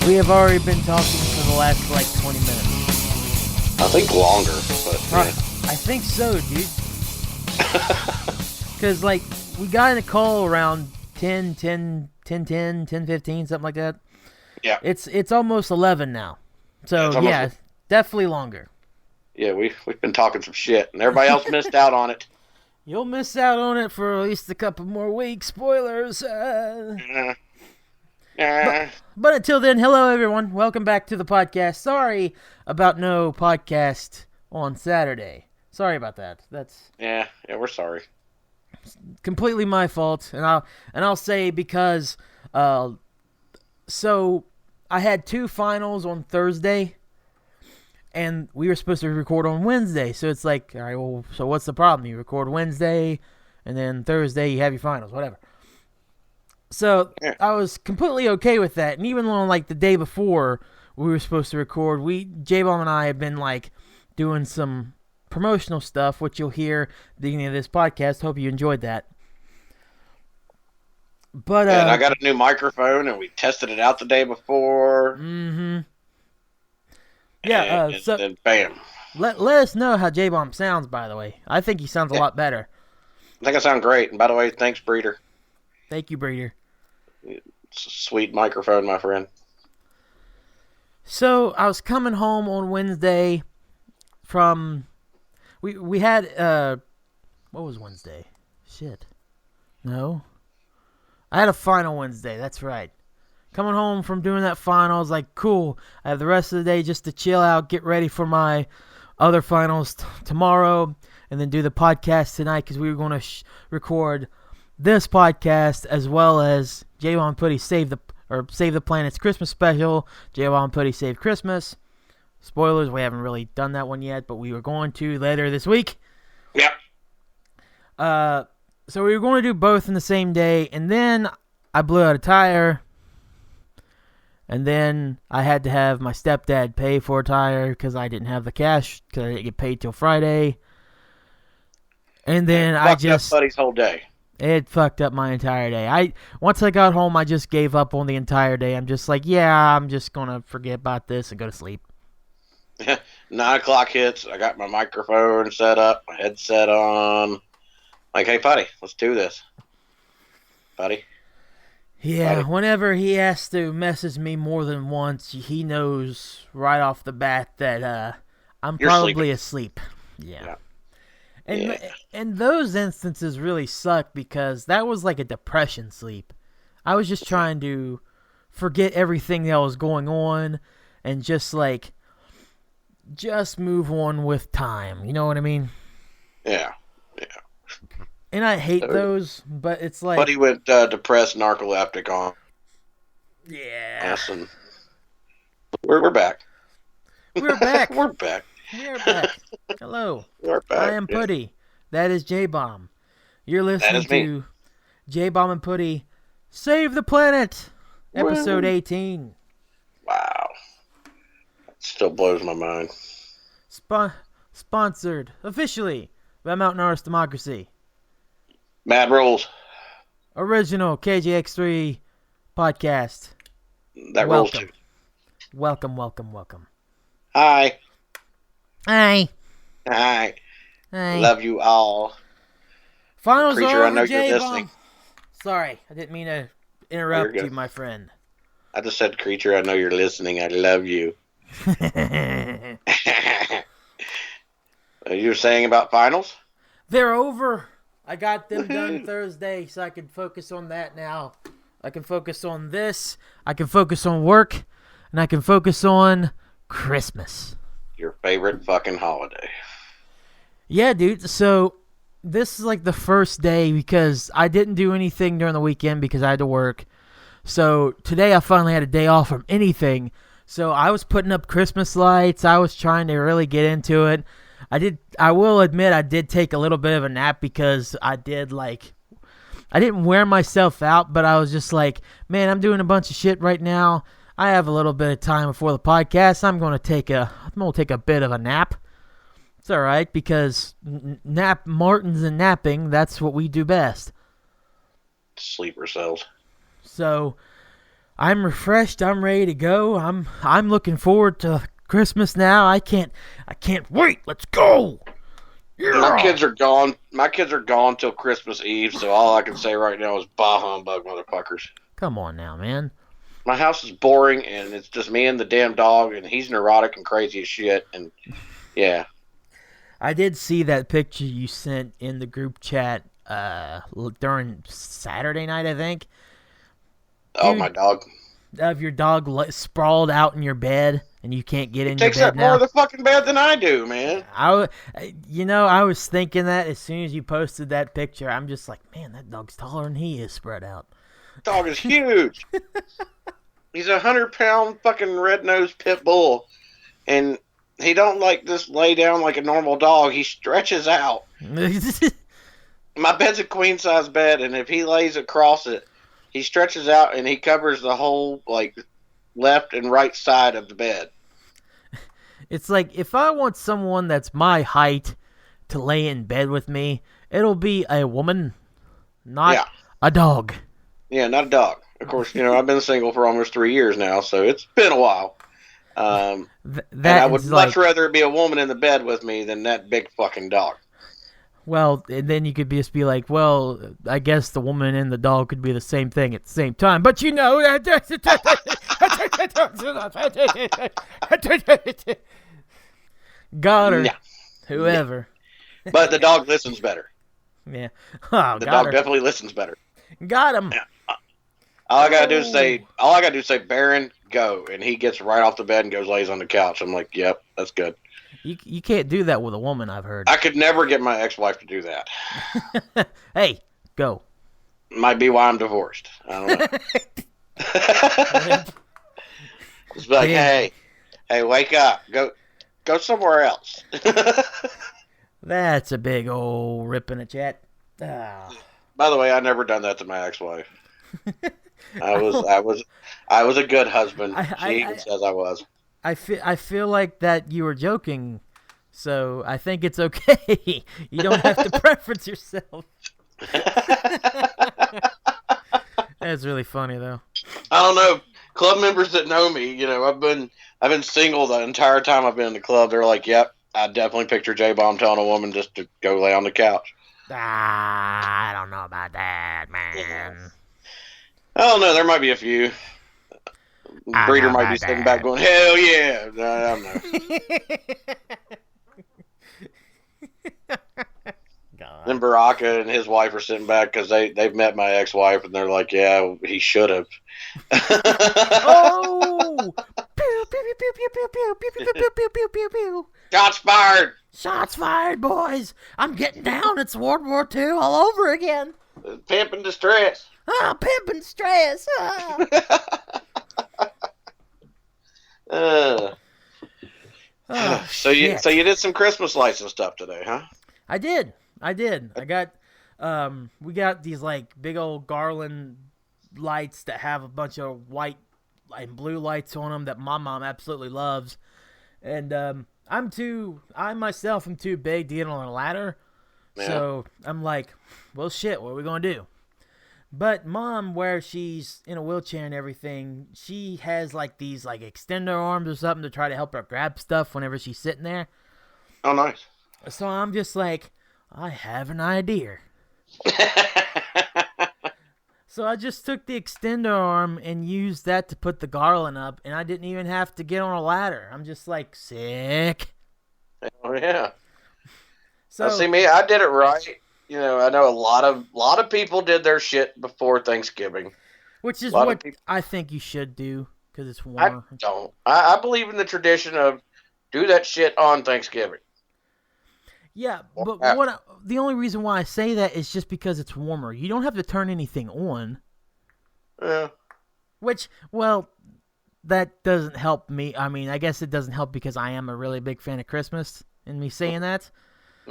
We have already been talking for the last, 20 minutes. I think longer, but... I think so, dude. Because, we got in a call around 10:15, something like that. Yeah. It's almost 11 now. So, definitely longer. Yeah, we've been talking some shit, and everybody else missed out on it. You'll miss out on it for at least a couple more weeks. Spoilers. But until then, hello everyone. Welcome back to the podcast. Sorry about no podcast on Saturday. Sorry about that. Yeah, we're sorry. Completely my fault, and I'll say because so I had 2 finals on Thursday, and we were supposed to record on Wednesday. So it's like, all right, well, so what's the problem? You record Wednesday, and then Thursday you have your finals, whatever. So I was completely okay with that. And even on the day before we were supposed to record, Jbomb and I have been doing some promotional stuff, which you'll hear at the beginning of this podcast. Hope you enjoyed that. But and I got a new microphone, and we tested it out the day before. Mm-hmm. Yeah. And then bam. Let us know how Jbomb sounds. By the way, I think he sounds a lot better. I think I sound great. And by the way, thanks, Breeder. Thank you, Breeder. It's a sweet microphone, my friend. So I was coming home on Wednesday from we had what was Wednesday? Shit. No. I had a final Wednesday, that's right. Coming home from doing that final, I was like, cool. I have the rest of the day just to chill out, get ready for my other finals tomorrow, and then do the podcast tonight because we were going to record this podcast as well as Jbomb Puddy Save the Planet's Christmas special, Jbomb Puddy Save Christmas. Spoilers, we haven't really done that one yet, but we were going to later this week. Yep. So we were going to do both in the same day, and then I blew out a tire, and then I had to have my stepdad pay for a tire because I didn't have the cash because I didn't get paid till Friday. And then I just... Buddy's whole day. It fucked up my entire day. Once I got home, I just gave up on the entire day. I'm just like, I'm just going to forget about this and go to sleep. 9 o'clock hits. I got my microphone set up, my headset on. Like, hey, Puddy, let's do this. Puddy? Yeah, Puddy. Whenever he has to message me more than once, he knows right off the bat that I'm probably asleep. Yeah. And those instances really suck because that was like a depression sleep. I was just trying to forget everything that was going on and just move on with time. You know what I mean? Yeah. And I hate those, but it's like... Buddy went depressed narcoleptic on. Yeah. And we're back. We're back. We're back. We're back. Hello. We're back. I am Puddy. That is Jbomb. You're listening to Jbomb and Puddy Save the Planet, episode 18. Wow. That still blows my mind. Sponsored officially by Mountain Norris Democracy. Mad Rules. Original KJX3 podcast. That rules too. Welcome. Hi. Hi. Love you all. Finals Creature, are I know over, you're listening. Sorry, I didn't mean to interrupt you, my friend. I just said, Creature, I know you're listening. I love you. You were saying about finals? They're over. I got them done Thursday, so I can focus on that now. I can focus on this. I can focus on work. And I can focus on Christmas. Your favorite fucking holiday. Yeah, dude. So this is the first day because I didn't do anything during the weekend because I had to work. So today I finally had a day off from anything. So I was putting up Christmas lights. I was trying to really get into it. I will admit I did take a little bit of a nap because I didn't wear myself out, but I was just like, man, I'm doing a bunch of shit right now. I have a little bit of time before the podcast. I'm going to take a bit of a nap. It's all right because Martins and napping, that's what we do best. Sleeper cells. So I'm refreshed. I'm ready to go. I'm looking forward to Christmas now. I can't wait. Let's go. Yeah. My kids are gone. My kids are gone till Christmas Eve, so all I can say right now is bah humbug, motherfuckers. Come on now, man. My house is boring, and it's just me and the damn dog, and he's neurotic and crazy as shit, and yeah. I did see that picture you sent in the group chat during Saturday night, I think. Oh, Dude, my dog. Of your dog sprawled out in your bed, and you can't get in He your takes bed up now. more of the fucking bed than I do, man. I was thinking that as soon as you posted that picture. I'm just like, man, that dog's taller than he is spread out. Dog is huge. He's 100-pound fucking red-nosed pit bull, and he don't like just lay down like a normal dog. He stretches out. My bed's a queen-size bed, and if he lays across it, he stretches out and he covers the whole like left and right side of the bed. It's like if I want someone that's my height to lay in bed with me, it'll be a woman, not a dog. Yeah, not a dog. Of course, I've been single for almost 3 years now, so it's been a while. And I would much rather it be a woman in the bed with me than that big fucking dog. Well, and then you could just be like, well, I guess the woman and the dog could be the same thing at the same time. But got her. Yeah. Whoever. Yeah. But the dog listens better. Yeah. Oh, the dog definitely listens better. Got him. Yeah. All I gotta do is say, Baron, go, and he gets right off the bed and goes lays on the couch. I'm like, yep, that's good. You can't do that with a woman, I've heard. I could never get my ex-wife to do that. Hey, go. Might be why I'm divorced. I don't know. Just be like, hey, wake up, go somewhere else. That's a big old rip in the chat. Oh. By the way, I never done that to my ex-wife. I was a good husband. She even says I was. I feel like that you were joking, so I think it's okay. You don't have to preference yourself. That's really funny though. I don't know. Club members that know me, I've been single the entire time I've been in the club. They're like, yep, I definitely picture Jbomb telling a woman just to go lay on the couch. I don't know about that, man. Yeah. I don't know. There might be a few. Breeder might be sitting back going, hell yeah. I don't know. Then Baraka and his wife are sitting back because they've met my ex-wife and they're like, yeah, he should have. Oh! Pew, pew, pew, pew, pew, pew, pew, pew, pew, pew, pew, pew, pew. Shots fired! Shots fired, boys! I'm getting down. It's World War II all over again. Pimp in distress. Ah, pimp in stress. Ah. So you did some Christmas lights and stuff today, huh? I did. I got we got these like big old garland lights that have a bunch of white and blue lights on them that my mom absolutely loves. And I myself am too big to get on a ladder. Yeah. So I'm like, well shit, what are we gonna do? But Mom, where she's in a wheelchair and everything, she has like these like extender arms or something to try to help her grab stuff whenever she's sitting there. Oh, nice. So I'm just like, I have an idea. So I just took the extender arm and used that to put the garland up, and I didn't even have to get on a ladder. I'm just like, sick. Oh yeah. So see me, I did it right. I know a lot of people did their shit before Thanksgiving, which is what I think you should do because it's warmer. I don't. I believe in the tradition of do that shit on Thanksgiving. Yeah, but the only reason why I say that is just because it's warmer. You don't have to turn anything on. Yeah. Which, well, that doesn't help me. I mean, I guess it doesn't help because I am a really big fan of Christmas and me saying that.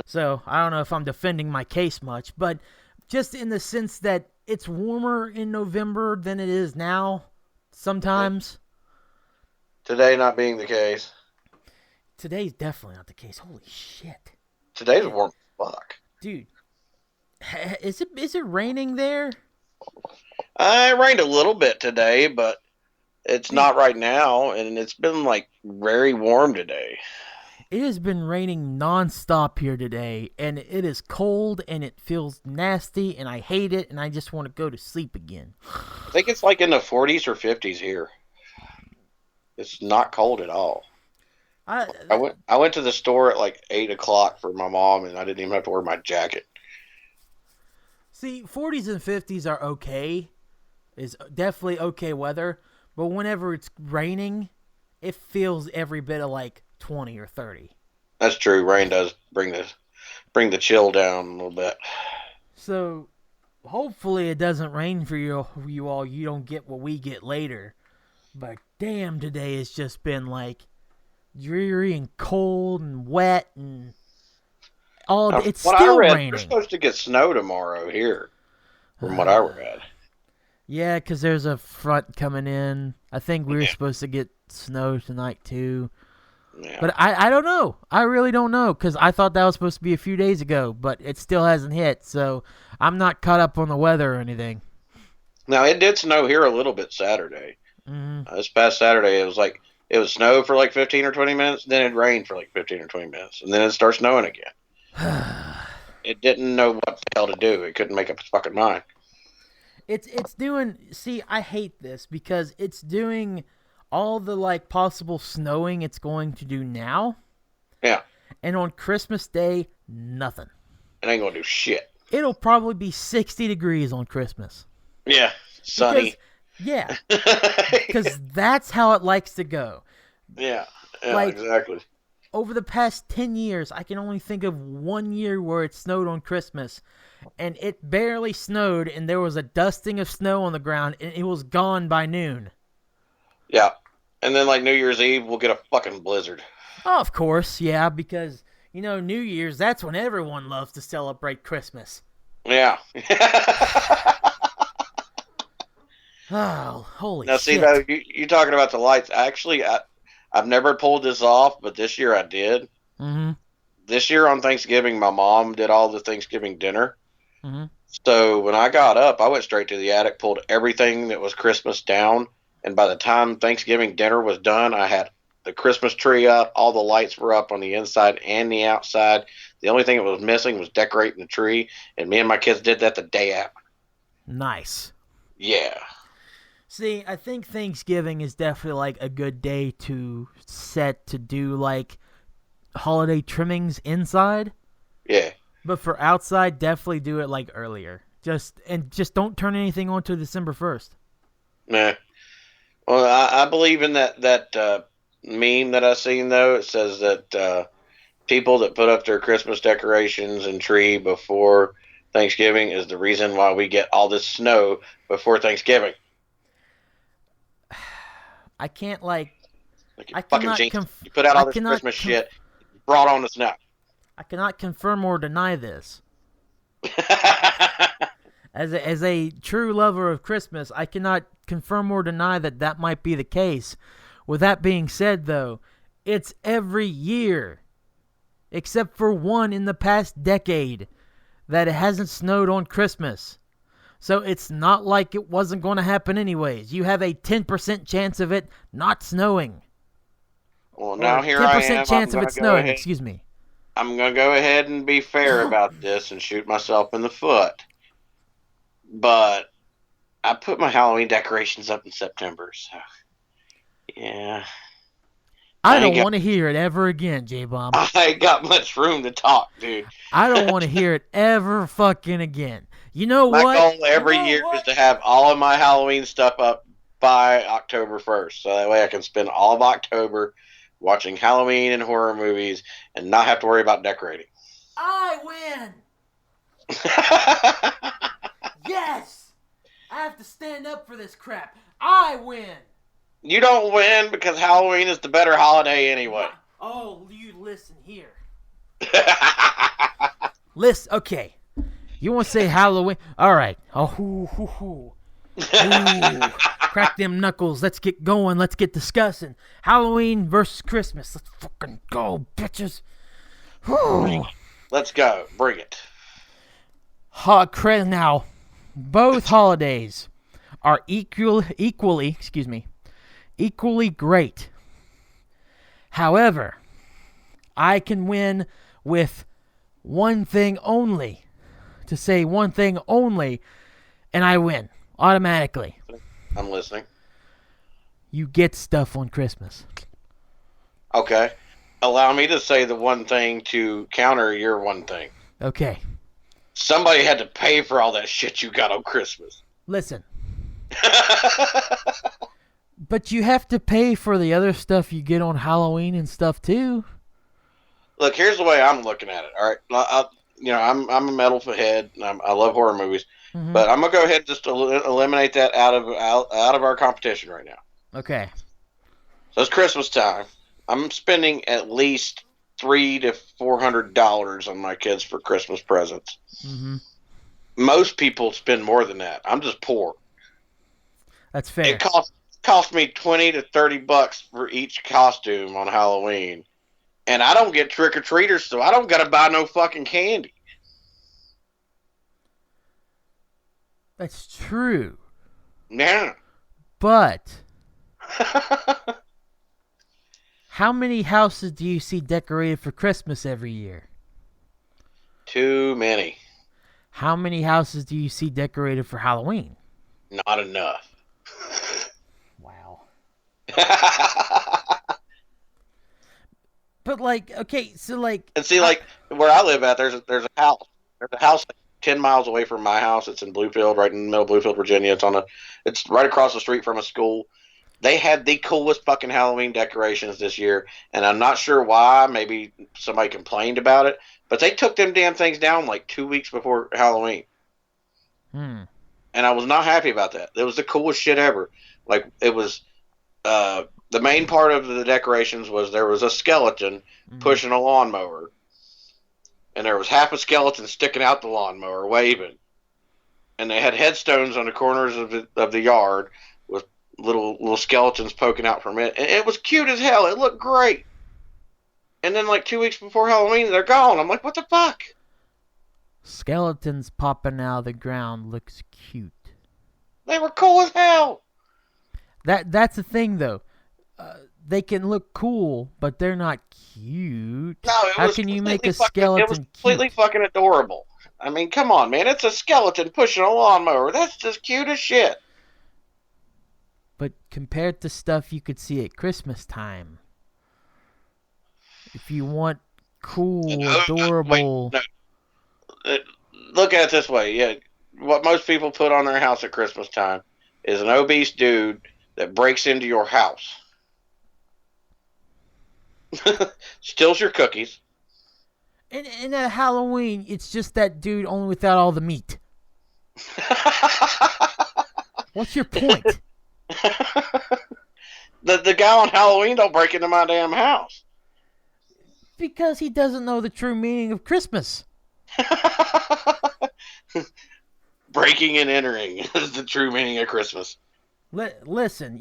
So I don't know if I'm defending my case much, but just in the sense that it's warmer in November than it is now sometimes. Today not being the case. Today's definitely not the case. Holy shit. Today's warm as fuck. Dude, is it raining there? It rained a little bit today, but It's not right now, and it's been like very warm today. It has been raining nonstop here today, and it is cold, and it feels nasty, and I hate it, and I just want to go to sleep again. I think it's like in the 40s or 50s here. It's not cold at all. I went to the store at like 8 o'clock for my mom, and I didn't even have to wear my jacket. See, 40s and 50s are okay. Is definitely okay weather, but whenever it's raining, it feels every bit of like 20 or 30. That's true. Rain does bring the chill down a little bit. So, hopefully it doesn't rain for you all. You don't get what we get later. But damn, today has just been like dreary and cold and wet and all. It's still raining. We're supposed to get snow tomorrow here, from what I read. Yeah, because there's a front coming in. I think we were supposed to get snow tonight too. Yeah. But I don't know. I really don't know, because I thought that was supposed to be a few days ago, but it still hasn't hit, so I'm not caught up on the weather or anything. Now, it did snow here a little bit Saturday. Mm-hmm. This past Saturday, it was snow for like 15 or 20 minutes, then it rained for like 15 or 20 minutes, and then it starts snowing again. It didn't know what the hell to do. It couldn't make up its fucking mind. It's doing... See, I hate this, because it's doing all the, like, possible snowing it's going to do now. Yeah. And on Christmas Day, nothing. It ain't gonna do shit. It'll probably be 60 degrees on Christmas. Yeah, sunny. Because that's how it likes to go. Yeah, like, exactly. Over the past 10 years, I can only think of 1 year where it snowed on Christmas, and it barely snowed, and there was a dusting of snow on the ground, and it was gone by noon. Yeah, and then like New Year's Eve, we'll get a fucking blizzard. Oh, of course, yeah, because, you know, New Year's, that's when everyone loves to celebrate Christmas. Yeah. Oh, holy shit. Now, see, though, you talking about the lights. Actually, I've never pulled this off, but this year I did. Mm-hmm. This year on Thanksgiving, my mom did all the Thanksgiving dinner. Mm-hmm. So when I got up, I went straight to the attic, pulled everything that was Christmas down, and by the time Thanksgiving dinner was done, I had the Christmas tree up, all the lights were up on the inside and the outside. The only thing that was missing was decorating the tree, and me and my kids did that the day after. Nice. Yeah. See, I think Thanksgiving is definitely, like, a good day to set to do, like, holiday trimmings inside. Yeah. But for outside, definitely do it, like, earlier. Just don't turn anything on until December 1st. Nah. Well, I believe in that meme that I seen, though. It says that people that put up their Christmas decorations and tree before Thanksgiving is the reason why we get all this snow before Thanksgiving. I can't, like... you fucking jinx. You put out all this Christmas shit, brought on the snow. I cannot confirm or deny this. As a true lover of Christmas, I cannot confirm or deny that might be the case. With that being said, though, it's every year, except for one in the past decade, that it hasn't snowed on Christmas. So it's not like it wasn't going to happen anyways. You have a 10% chance of it not snowing. Well, now here I am. 10% chance of it snowing, excuse me. I'm going to go ahead and be fair about this and shoot myself in the foot. But I put my Halloween decorations up in September, so yeah. I don't want to hear it ever again, Jbomb. I ain't got much room to talk, dude. I don't want to hear it ever fucking again. You know what? My goal every year is to have all of my Halloween stuff up by October 1st, so that way I can spend all of October watching Halloween and horror movies and not have to worry about decorating. I win! Yes! I have to stand up for this crap. I win! You don't win because Halloween is the better holiday anyway. Oh, you listen here. Listen, okay. You want to say Halloween? All right. Oh, hoo, hoo, hoo. Ooh, crack them knuckles. Let's get going. Let's get discussing. Halloween versus Christmas. Let's fucking go, bitches. Whew. Let's go. Bring it. Now, both holidays are equally, equally great. However, I can win with one thing only. To say one thing only, and I win automatically. I'm listening. You get stuff on Christmas. Okay. Allow me to say the one thing to counter your one thing. Okay. Somebody had to pay for all that shit you got on Christmas. Listen. But you have to pay for the other stuff you get on Halloween and stuff too. Look, here's the way I'm looking at it. All right, I'm a metal head. And I love horror movies, but I'm gonna go ahead and just eliminate that out of our competition right now. Okay. So it's Christmas time. I'm spending at least $300 to $400 on my kids for Christmas presents. Mm-hmm. Most people spend more than that. I'm just poor. That's fair. It cost me $20 to $30 for each costume on Halloween, and I don't get trick or treaters, so I don't gotta buy no fucking candy. That's true. Yeah. But how many houses do you see decorated for Christmas every year? Too many. How many houses do you see decorated for Halloween? Not enough. Wow. But okay, so and see, where I live at, there's a house. There's a house 10 miles away from my house. It's in Bluefield, right in the middle of Bluefield, Virginia. It's right across the street from a school. They had the coolest fucking Halloween decorations this year, and I'm not sure why. Maybe somebody complained about it, but they took them damn things down like 2 weeks before Halloween. And I was not happy about that. It was the coolest shit ever. It was the main part of the decorations was there was a skeleton pushing a lawnmower, and there was half a skeleton sticking out the lawnmower waving, and they had headstones on the corners of the yard with little skeletons poking out from it, and it was cute as hell. It looked great. And then 2 weeks before Halloween, they're gone. I'm like, what the fuck? Skeletons popping out of the ground looks cute. They were cool as hell. That's the thing, though. They can look cool, but they're not cute. No, How can you make a skeleton It was completely fucking adorable. I mean, come on, man. It's a skeleton pushing a lawnmower. That's just cute as shit. But compared to stuff you could see at Christmas time, if you want cool, adorable... Look at it this way. Yeah, what most people put on their house at Christmas time is an obese dude that breaks into your house. Steals your cookies. And at Halloween, it's just that dude only without all the meat. What's your point? The guy on Halloween don't break into my damn house. Because he doesn't know the true meaning of Christmas. Breaking and entering is the true meaning of Christmas. Listen,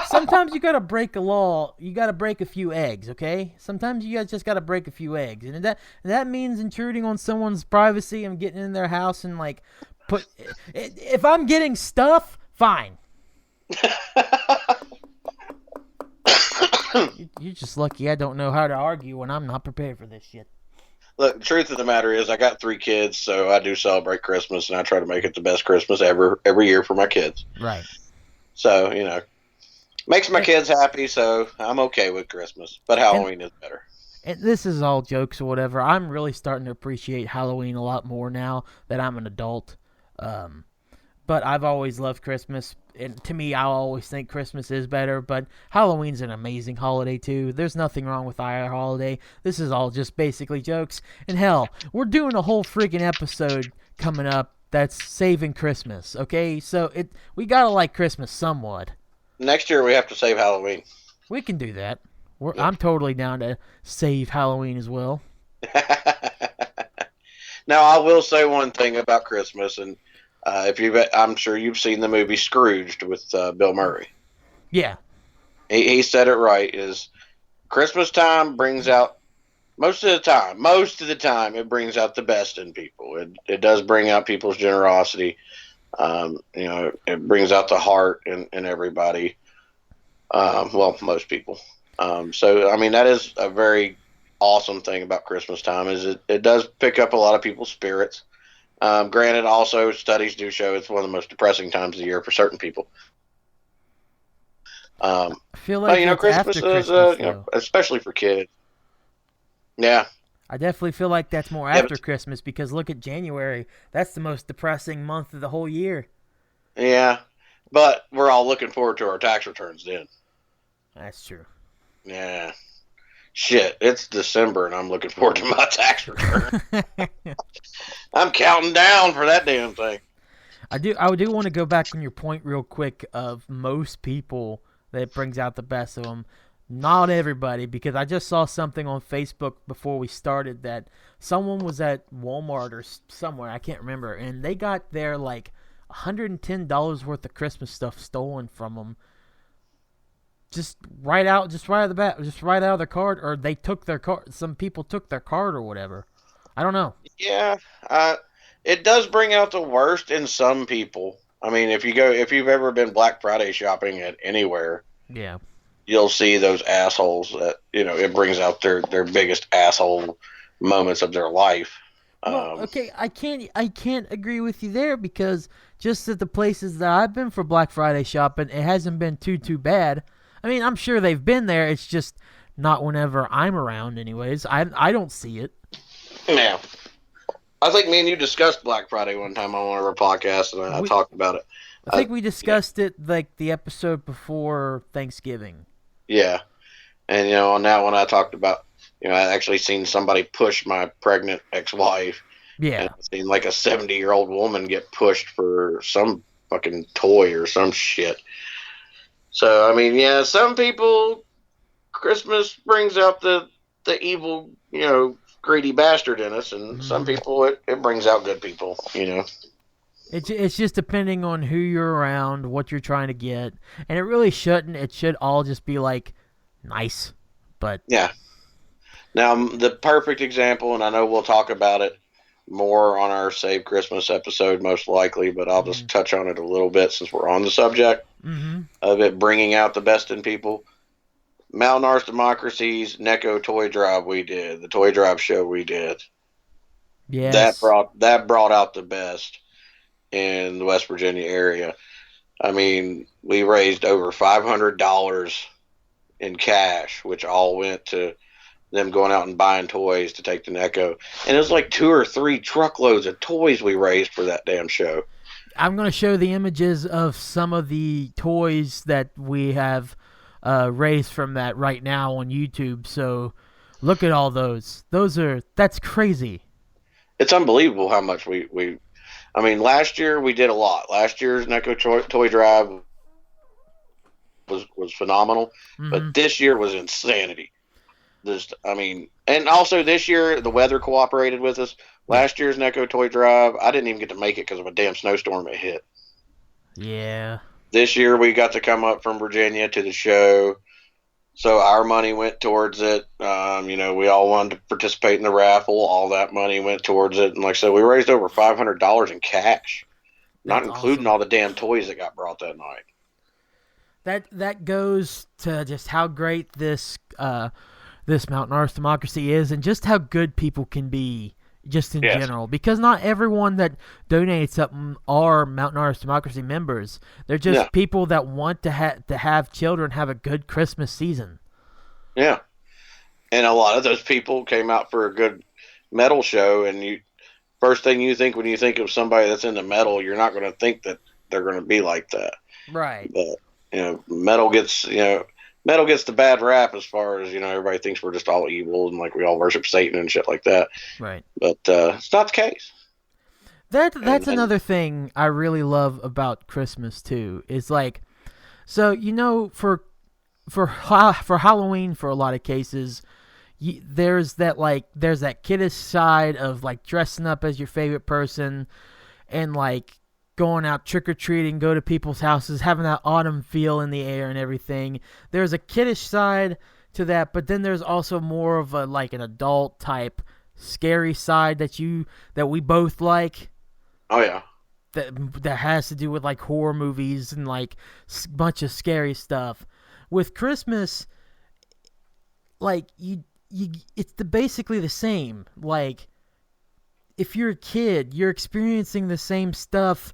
sometimes you gotta break a law. You gotta break a few eggs, okay? Sometimes you guys just gotta break a few eggs, and that means intruding on someone's privacy and getting in their house and put. If I'm getting stuff, fine. You're just lucky I don't know how to argue when I'm not prepared for this shit. Look, the truth of the matter is I got 3 kids, so I do celebrate Christmas, and I try to make it the best Christmas ever every year for my kids. Right. So, makes my kids happy, so I'm okay with Christmas. But Halloween is better. And this is all jokes or whatever. I'm really starting to appreciate Halloween a lot more now that I'm an adult. But I've always loved Christmas. And to me, I always think Christmas is better. But Halloween's an amazing holiday, too. There's nothing wrong with either holiday. This is all just basically jokes. And hell, we're doing a whole freaking episode coming up that's saving Christmas, okay? So we gotta like Christmas somewhat. Next year, we have to save Halloween. We can do that. I'm totally down to save Halloween as well. Now, I will say one thing about Christmas, and I'm sure you've seen the movie Scrooged with Bill Murray. Yeah. He said it right, is Christmas time brings out, most of the time, it brings out the best in people. It does bring out people's generosity. It brings out the heart in everybody. Well, most people. So I mean, that is a very awesome thing about Christmas time is it does pick up a lot of people's spirits. Granted, also studies do show it's one of the most depressing times of the year for certain people. I feel But like you know, it's Christmas after is Christmas, you know, though. especially for kids. Yeah, I definitely feel like that's more yeah, after Christmas because look at January. That's the most depressing month of the whole year. yeah. But we're all looking forward to our tax returns then. That's true. Yeah. Shit, it's December and I'm looking forward to my tax return. I'm counting down for that damn thing. I do want to go back on your point real quick of most people that brings out the best of them. Not everybody, because I just saw something on Facebook before we started that someone was at Walmart or somewhere, I can't remember, and they got their like $110 worth of Christmas stuff stolen from them. Just right out of the bat, just right out of their card, or they took their card. Some people took their card or whatever. I don't know. Yeah, it does bring out the worst in some people. I mean, if you've ever been Black Friday shopping at anywhere, Yeah. you'll see those assholes that it brings out their biggest asshole moments of their life. Well, okay, I can't agree with you there because just at the places that I've been for Black Friday shopping, it hasn't been too bad. I mean, I'm sure they've been there. It's just not whenever I'm around, anyways. I don't see it. Yeah, I think me and you discussed Black Friday one time on one of our podcasts, and I talked about it. I think we discussed it like the episode before Thanksgiving. Yeah, and on that one I talked about. I actually seen somebody push my pregnant ex-wife. Yeah. And I've seen like a 70-year-old woman get pushed for some fucking toy or some shit. So, I mean, yeah, some people, Christmas brings out the evil, greedy bastard in us, and some people, it brings out good people, It's just depending on who you're around, what you're trying to get. And it really shouldn't. It should all just be, like, nice. But yeah. Now, the perfect example, and I know we'll talk about it more on our Save Christmas episode, most likely, but I'll just touch on it a little bit since we're on the subject of it bringing out the best in people. Mountain Arts Democracy's Necco Toy Drive we did, the Toy Drive show we did. yes. That brought out the best in the West Virginia area. I mean, we raised over $500 in cash, which all went to them going out and buying toys to take to Necco. And it was like 2 or 3 truckloads of toys we raised for that damn show. I'm going to show the images of some of the toys that we have raised from that right now on YouTube. So look at all those. That's crazy. It's unbelievable how much we I mean, last year we did a lot. Last year's Necco Toy Drive was phenomenal. But this year was insanity. And also this year the weather cooperated with us. Last year's Necco Toy Drive, I didn't even get to make it because of a damn snowstorm that hit. Yeah. This year we got to come up from Virginia to the show, so our money went towards it. We all wanted to participate in the raffle. All that money went towards it, and like I said, we raised over $500 in cash, not including all the damn toys that got brought that night. That goes to just how great this Mountain Arts Democracy is, and just how good people can be, just in general. Because not everyone that donates something are Mountain Arts Democracy members. They're just people that want to have children have a good Christmas season. Yeah, and a lot of those people came out for a good metal show, and first thing you think when you think of somebody that's into metal, you're not going to think that they're going to be like that. Right. But metal gets the bad rap as far as everybody thinks we're just all evil and like we all worship Satan and shit like that. Right. But it's not the case. That's another thing I really love about Christmas too. Is like, so for Halloween, for a lot of cases, there's that kiddish side of like dressing up as your favorite person and like going out trick-or-treating, go to people's houses, having that autumn feel in the air and everything. There's a kiddish side to that, but then there's also more of a like an adult type scary side that we both like. Oh yeah. That has to do with like horror movies and like a bunch of scary stuff. with Christmas, like it's basically the same. Like, if you're a kid, you're experiencing the same stuff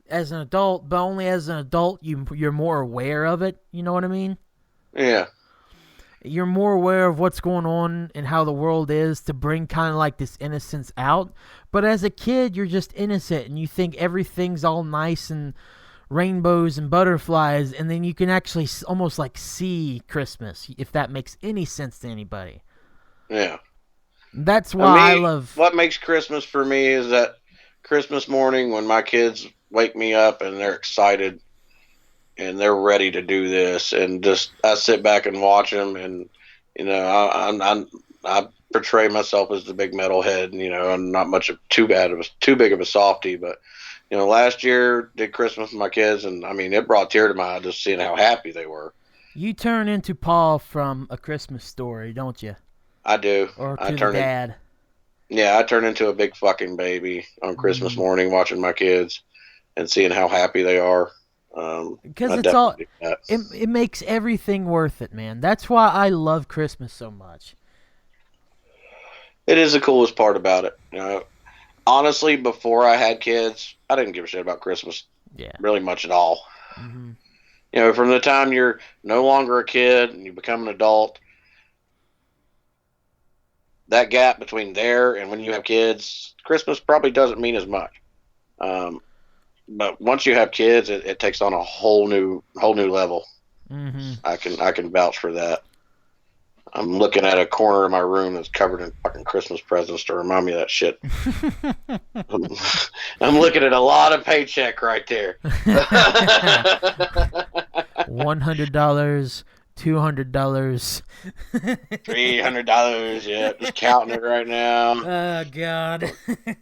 as an adult, but only as an adult you're more aware of it. You know what I mean? Yeah. You're more aware of what's going on and how the world is to bring kind of like this innocence out. But as a kid, you're just innocent and you think everything's all nice and rainbows and butterflies, and then you can actually almost like see Christmas, if that makes any sense to anybody. Yeah. That's why I love... What makes Christmas for me is that Christmas morning when my kids wake me up and they're excited and they're ready to do this, and just I sit back and watch them, and I portray myself as the big metalhead, and I'm not too big of a softie, but last year did Christmas with my kids, and I mean it brought a tear to my eye just seeing how happy they were. You turn into Paul from A Christmas Story, don't you? I do. Or to the dad. Yeah, I turn into a big fucking baby on Christmas morning watching my kids and seeing how happy they are. Because it makes everything worth it, man. That's why I love Christmas so much. It is the coolest part about it. Honestly, before I had kids, I didn't give a shit about Christmas really much at all. Mm-hmm. From the time you're no longer a kid and you become an adult, that gap between there and when you have kids, Christmas probably doesn't mean as much. But once you have kids, it takes on a whole new level. Mm-hmm. I can vouch for that. I'm looking at a corner of my room that's covered in fucking Christmas presents to remind me of that shit. I'm looking at a lot of paycheck right there. $100, $200, $300. Yeah, just counting it right now. Oh God!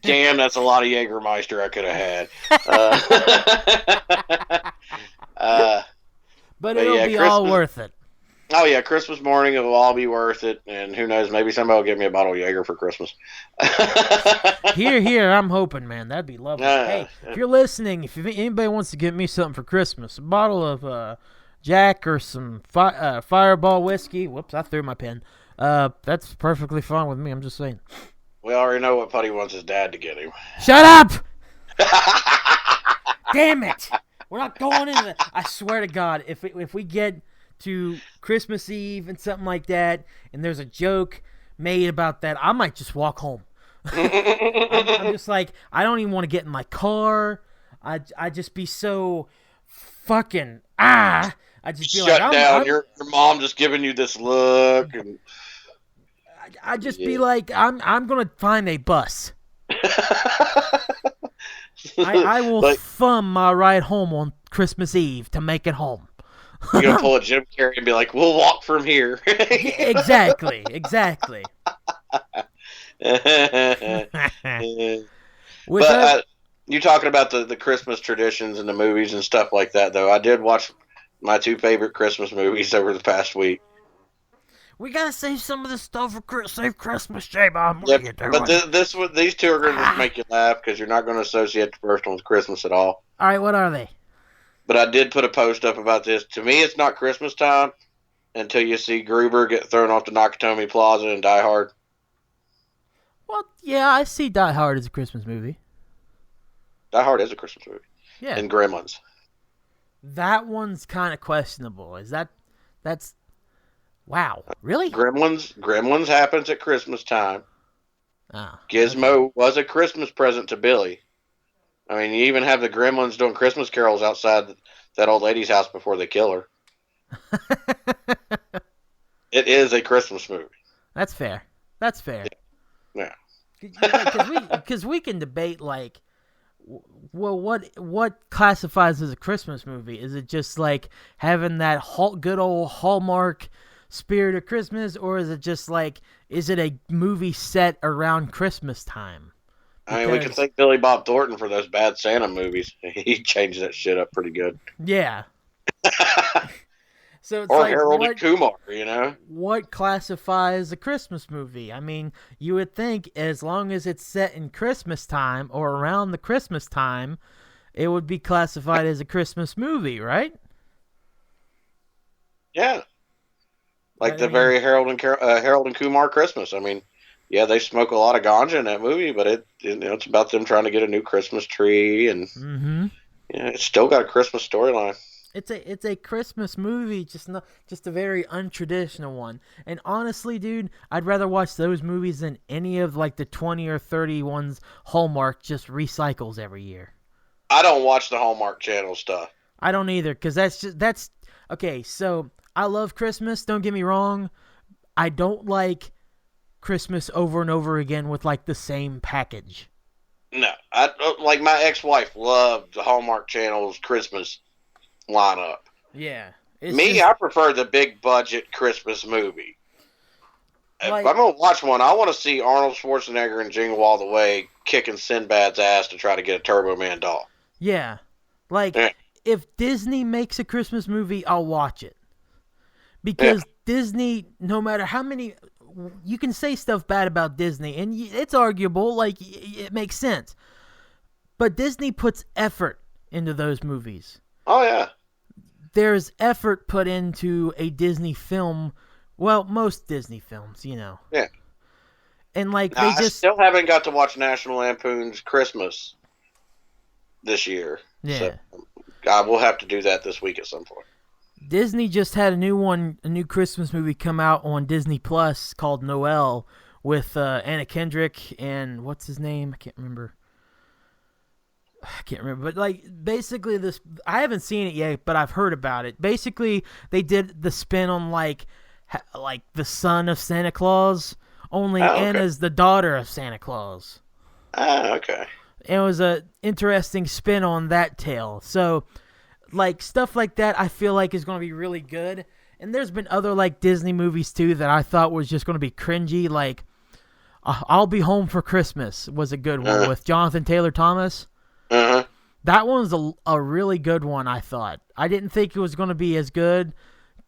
Damn, that's a lot of Jägermeister I could have had. But it'll be all worth it. Oh yeah, Christmas morning it will all be worth it, and who knows, maybe somebody will give me a bottle of Jaeger for Christmas. Here, I'm hoping, man, that'd be lovely. Hey, if you're listening, if anybody wants to give me something for Christmas, a bottle of Jack or some Fireball whiskey. Whoops, I threw my pen. That's perfectly fine with me. I'm just saying. We already know what Puddy wants his dad to get him. Shut up! Damn it! We're not going into that. I swear to God, if we get to Christmas Eve and something like that, and there's a joke made about that, I might just walk home. I'm just like, I don't even want to get in my car. I just be so fucking I just be shut down. Your mom just giving you this look, and I just be like, I'm gonna find a bus. I will thumb my ride home on Christmas Eve to make it home. You're gonna pull a Jim Carrey and be like, "We'll walk from here." Exactly. But you talking about the Christmas traditions and the movies and stuff like that, though. I did watch my two favorite Christmas movies over the past week. We gotta save some of this stuff for Save Christmas, Jbomb. Yep. But these two are gonna just make you laugh because you're not gonna associate the first one with Christmas at all. All right, what are they? But I did put a post up about this. To me, it's not Christmas time until you see Gruber get thrown off the Nakatomi Plaza in Die Hard. Well, yeah, I see Die Hard as a Christmas movie. Die Hard is a Christmas movie. Yeah. And Gremlins. That one's kind of questionable. That's... Wow, really? Gremlins happens at Christmas time. Oh, Gizmo was a Christmas present to Billy. I mean, you even have the Gremlins doing Christmas carols outside that old lady's house before they kill her. It is a Christmas movie. That's fair. Yeah. Because we can debate, like, well, what classifies as a Christmas movie? Is it just, like, having that good old Hallmark spirit of Christmas, or is it just, like, is it a movie set around Christmas time? I mean, we can thank Billy Bob Thornton for those bad Santa movies. He changed that shit up pretty good. Yeah. So it's or like, Harold and Kumar, you know? What classifies a Christmas movie? I mean, you would think as long as it's set in Christmas time or around the Christmas time, it would be classified as a Christmas movie, right? Yeah, like I the mean, very Harold and Kumar Christmas. I mean, yeah, they smoke a lot of ganja in that movie, but it's about them trying to get a new Christmas tree, and mm-hmm. it's still got a Christmas storyline. It's a Christmas movie, just a very untraditional one. And honestly, dude, I'd rather watch those movies than any of like the 20 or 30 ones Hallmark just recycles every year. I don't watch the Hallmark Channel stuff. I don't either, because that's okay. So I love Christmas. Don't get me wrong. I don't like Christmas over and over again with like the same package. No, I like my ex-wife loved the Hallmark Channel's Christmas lineup. Yeah, I prefer the big budget Christmas movie. like, If I'm gonna watch one, I want to see Arnold Schwarzenegger and Jingle All the Way kicking Sinbad's ass to try to get a Turbo Man doll. yeah, like Yeah. if Disney makes a Christmas movie, I'll watch it because Disney, no matter how many, you can say stuff bad about Disney, and it's arguable, like it makes sense, but Disney puts effort into those movies. Oh yeah. There's effort put into a Disney film. Well, most Disney films, Yeah. And like I still haven't got to watch National Lampoon's Christmas this year. Yeah. So I will have to do that this week at some point. Disney just had a new Christmas movie come out on Disney Plus called Noel with Anna Kendrick and what's his name? I can't remember. But like basically this, I haven't seen it yet, but I've heard about it. Basically, they did the spin on like the son of Santa Claus, only Anna's the daughter of Santa Claus. Ah, okay. It was a interesting spin on that tale. So, like stuff like that, I feel like is going to be really good. And there's been other like Disney movies too that I thought was just going to be cringy. Like, I'll Be Home for Christmas was a good one with Jonathan Taylor Thomas. Uh-huh. That one's a really good one, I thought. I didn't think it was going to be as good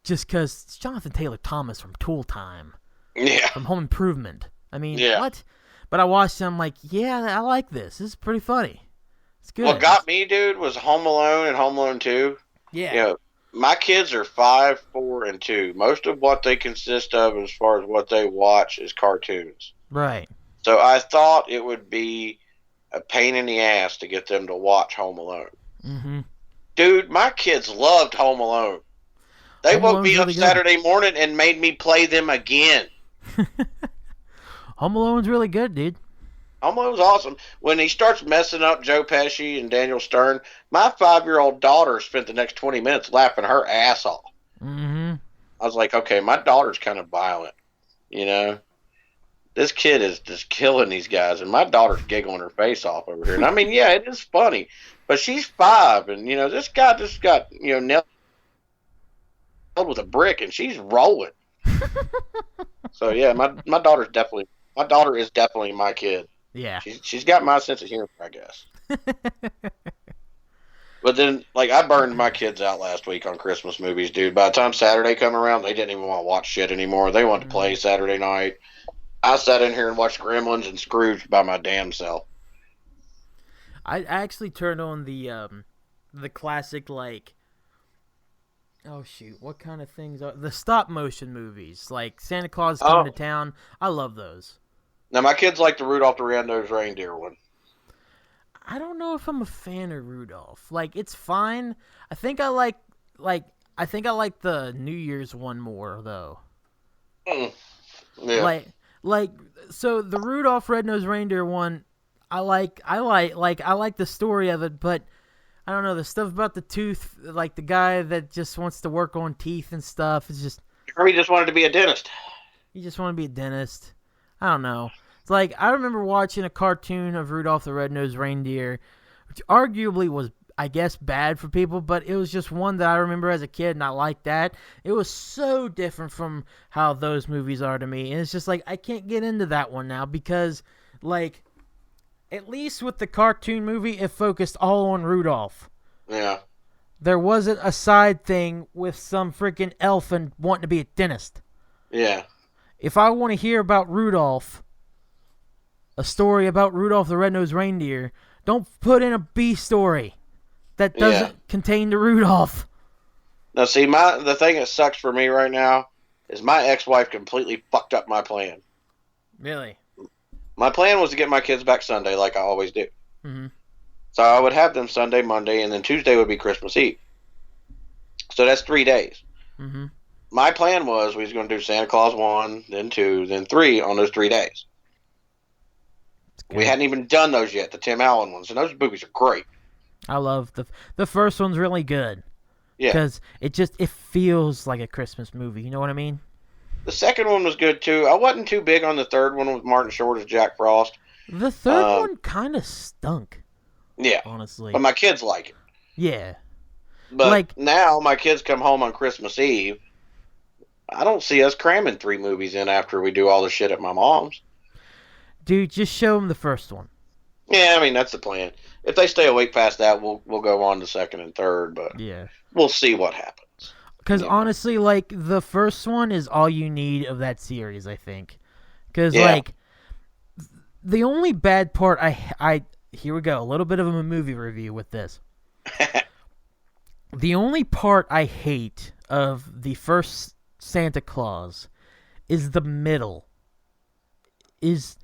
just because it's Jonathan Taylor Thomas from Tool Time. Yeah. From Home Improvement. I mean, yeah. What? But I watched it, I'm like, yeah, I like this. This is pretty funny. It's good. What got me, dude, was Home Alone and Home Alone 2. Yeah. My kids are 5, 4, and 2. Most of what they consist of as far as what they watch is cartoons. Right. So I thought it would be a pain in the ass to get them to watch Home Alone. Mm-hmm. Dude, my kids loved Home Alone. They woke me up Saturday morning and made me play them again. Home Alone's really good, dude. Home Alone's awesome. When he starts messing up Joe Pesci and Daniel Stern, my 5-year-old daughter spent the next 20 minutes laughing her ass off. Mm-hmm. I was like, okay, my daughter's kind of violent, This kid is just killing these guys, and my daughter's giggling her face off over here. And I mean, yeah, it is funny, but she's 5, and this guy just got nailed with a brick, and she's rolling. So yeah, my daughter is definitely my kid. Yeah, she's got my sense of humor, I guess. But then, like, I burned my kids out last week on Christmas movies, dude. By the time Saturday come around, they didn't even want to watch shit anymore. They wanted to play Saturday night. I sat in here and watched Gremlins and Scrooge by my damn self. I actually turned on the classic, like, oh shoot, what kind of things are the stop motion movies like Santa Claus Coming to Town? I love those. Now my kids like the Rudolph the Red-Nosed Reindeer one. I don't know if I'm a fan of Rudolph. Like, it's fine. I think I like the New Year's one more though. Yeah. So the Rudolph Red-Nosed Reindeer one, I like the story of it, but I don't know, the stuff about the tooth, like the guy that just wants to work on teeth and stuff, is just... Or he just wanted to be a dentist. He just wanted to be a dentist. I don't know. It's like, I remember watching a cartoon of Rudolph the Red-Nosed Reindeer, which arguably was, I guess, bad for people, but it was just one that I remember as a kid, and I liked that. It was so different from how those movies are to me, and it's just like, I can't get into that one now, because, like... At least with the cartoon movie, it focused all on Rudolph. Yeah. There wasn't a side thing with some freaking elf and wanting to be a dentist. Yeah. If I want to hear about Rudolph, a story about Rudolph the Red-Nosed Reindeer, don't put in a B story that doesn't contain the Rudolph. Now, see, the thing that sucks for me right now is my ex-wife completely fucked up my plan. Really? My plan was to get my kids back Sunday, like I always do. Mm-hmm. So I would have them Sunday, Monday, and then Tuesday would be Christmas Eve. So that's 3 days. Mm-hmm. My plan was we was going to do Santa Claus 1, then 2, then 3 on those 3 days. We hadn't even done those yet, the Tim Allen ones, and those movies are great. I love the first one's really good. Yeah. Because it feels like a Christmas movie. You know what I mean? The second one was good, too. I wasn't too big on the third one with Martin Short as Jack Frost. The third one kind of stunk. Yeah. Honestly. But my kids like it. Yeah. But now my kids come home on Christmas Eve. I don't see us cramming 3 movies in after we do all the shit at my mom's. Dude, just show them the first one. Yeah, I mean, that's the plan. If they stay awake past that, we'll go on to second and third, but yeah, we'll see what happens. Because honestly, like, the first one is all you need of that series, I think. Because, the only bad part here we go, a little bit of a movie review with this. The only part I hate of the first Santa Claus is the middle. It's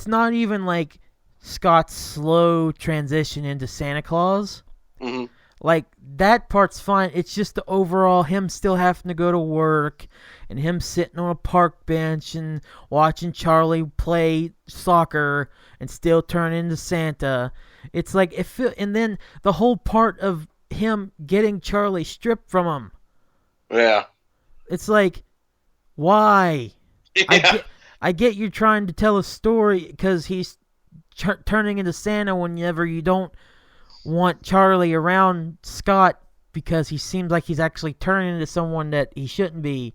not even like Scott's slow transition into Santa Claus. Mm-hmm. Like, that part's fine. It's just the overall him still having to go to work and him sitting on a park bench and watching Charlie play soccer and still turn into Santa. It's like, and then the whole part of him getting Charlie stripped from him. Yeah. It's like, why? Yeah. I get you're trying to tell a story because he's turning into Santa whenever you don't want Charlie around Scott because he seems like he's actually turning into someone that he shouldn't be.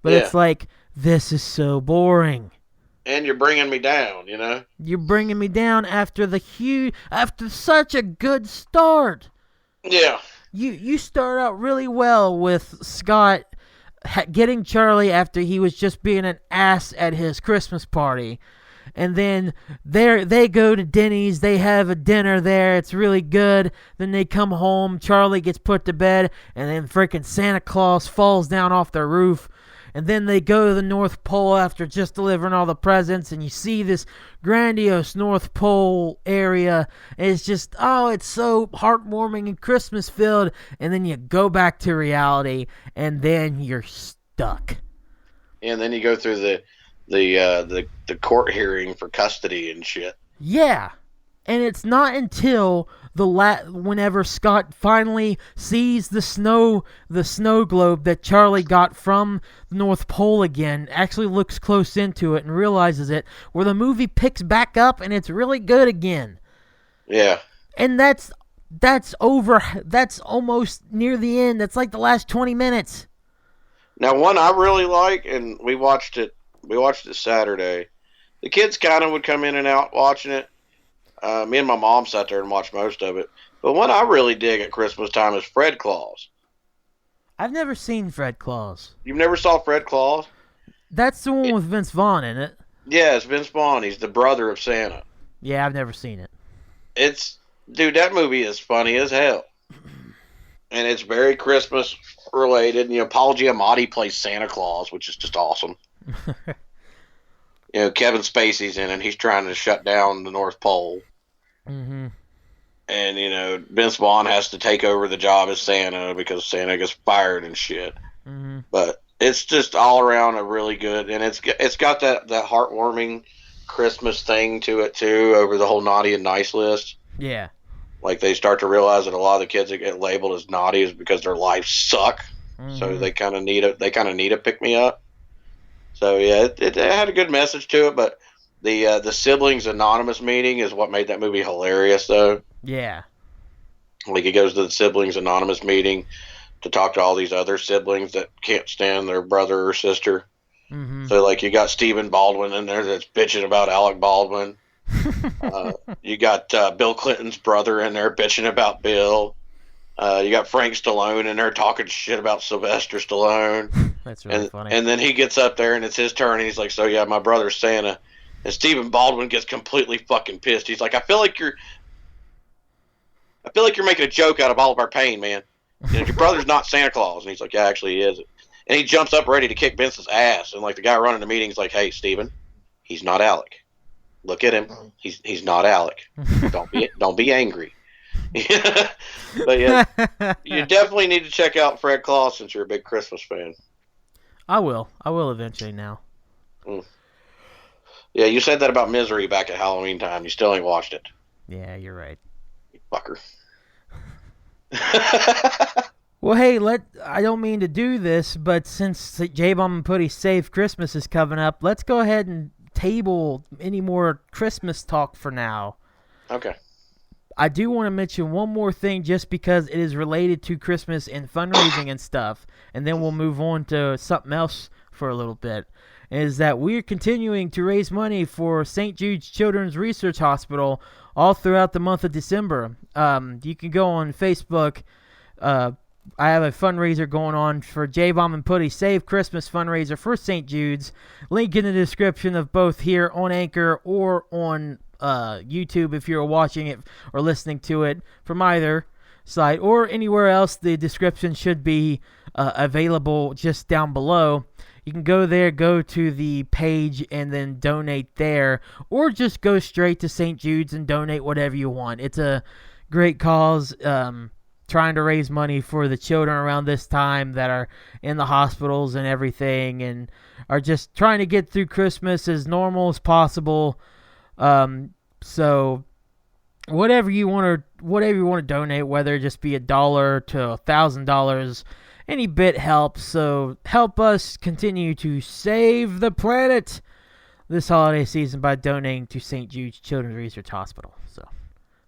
But it's like, this is so boring. And you're bringing me down, you know? You're bringing me down after after such a good start. Yeah. You start out really well with Scott getting Charlie after he was just being an ass at his Christmas party. And then they go to Denny's. They have a dinner there. It's really good. Then they come home. Charlie gets put to bed. And then freaking Santa Claus falls down off the roof. And then they go to the North Pole after just delivering all the presents. And you see this grandiose North Pole area. It's just, it's so heartwarming and Christmas-filled. And then you go back to reality. And then you're stuck. And then you go through the court hearing for custody and shit. Yeah. And it's not until whenever Scott finally sees the snow globe that Charlie got from the North Pole again, actually looks close into it and realizes it, where the movie picks back up and it's really good again. Yeah. And that's over. That's almost near the end. That's like the last 20 minutes. Now, one I really like, and we watched it Saturday. The kids kind of would come in and out watching it. Me and my mom sat there and watched most of it. But one I really dig at Christmas time is Fred Claus. I've never seen Fred Claus. You've never saw Fred Claus? That's the one with Vince Vaughn in it. Yeah, it's Vince Vaughn. He's the brother of Santa. Yeah, I've never seen it. Dude, that movie is funny as hell. And it's very Christmas related. You know, Paul Giamatti plays Santa Claus, which is just awesome. You know, Kevin Spacey's in it. He's trying to shut down the North Pole. Mm-hmm. And, you know, Vince Vaughn has to take over the job as Santa because Santa gets fired and shit. Mm-hmm. But it's just all around a really good, and it's got that heartwarming Christmas thing to it, too, over the whole naughty and nice list. Yeah. Like, they start to realize that a lot of the kids that get labeled as naughty is because their lives suck. Mm-hmm. So they kind of need a pick-me-up. So, yeah, it had a good message to it, but the Siblings Anonymous meeting is what made that movie hilarious, though. Yeah. Like, he goes to the Siblings Anonymous meeting to talk to all these other siblings that can't stand their brother or sister. Mm-hmm. So, like, you got Stephen Baldwin in there that's bitching about Alec Baldwin. You got Bill Clinton's brother in there bitching about Bill. You got Frank Stallone in there talking shit about Sylvester Stallone. That's really funny. And then he gets up there and it's his turn and he's like, so yeah, my brother's Santa. And Stephen Baldwin gets completely fucking pissed. He's like, I feel like you're making a joke out of all of our pain, man. Your brother's not Santa Claus. And he's like, yeah, actually he is. And he jumps up ready to kick Vince's ass. And like the guy running the meeting's like, hey, Steven, he's not Alec. Look at him. He's not Alec. Don't be angry. But yeah, you definitely need to check out Fred Claus since you're a big Christmas fan. I will eventually now. Yeah, you said that about Misery back at Halloween time. You still ain't watched it. Yeah, you're right. You fucker. Well, hey, I don't mean to do this, but since Jbomb Puddy Save Christmas is coming up, let's go ahead and table any more Christmas talk for now. Okay. I do want to mention one more thing just because it is related to Christmas and fundraising and stuff, and then we'll move on to something else for a little bit, is that we're continuing to raise money for St. Jude's Children's Research Hospital all throughout the month of December. You can go on Facebook. I have a fundraiser going on for Jbomb and Puddy Save Christmas fundraiser for St. Jude's. Link in the description of both here on Anchor or on YouTube if you're watching it or listening to it from either site or anywhere else. The description should be available just down below. You can go there, go to the page, and then donate there, or just go straight to St. Jude's and donate whatever you want. It's a great cause. Trying to raise money for the children around this time that are in the hospitals and everything, and are just trying to get through Christmas as normal as possible. So whatever you want to donate, whether it just be $1 to $1,000, any bit helps. So help us continue to save the planet this holiday season by donating to St. Jude's Children's Research Hospital. So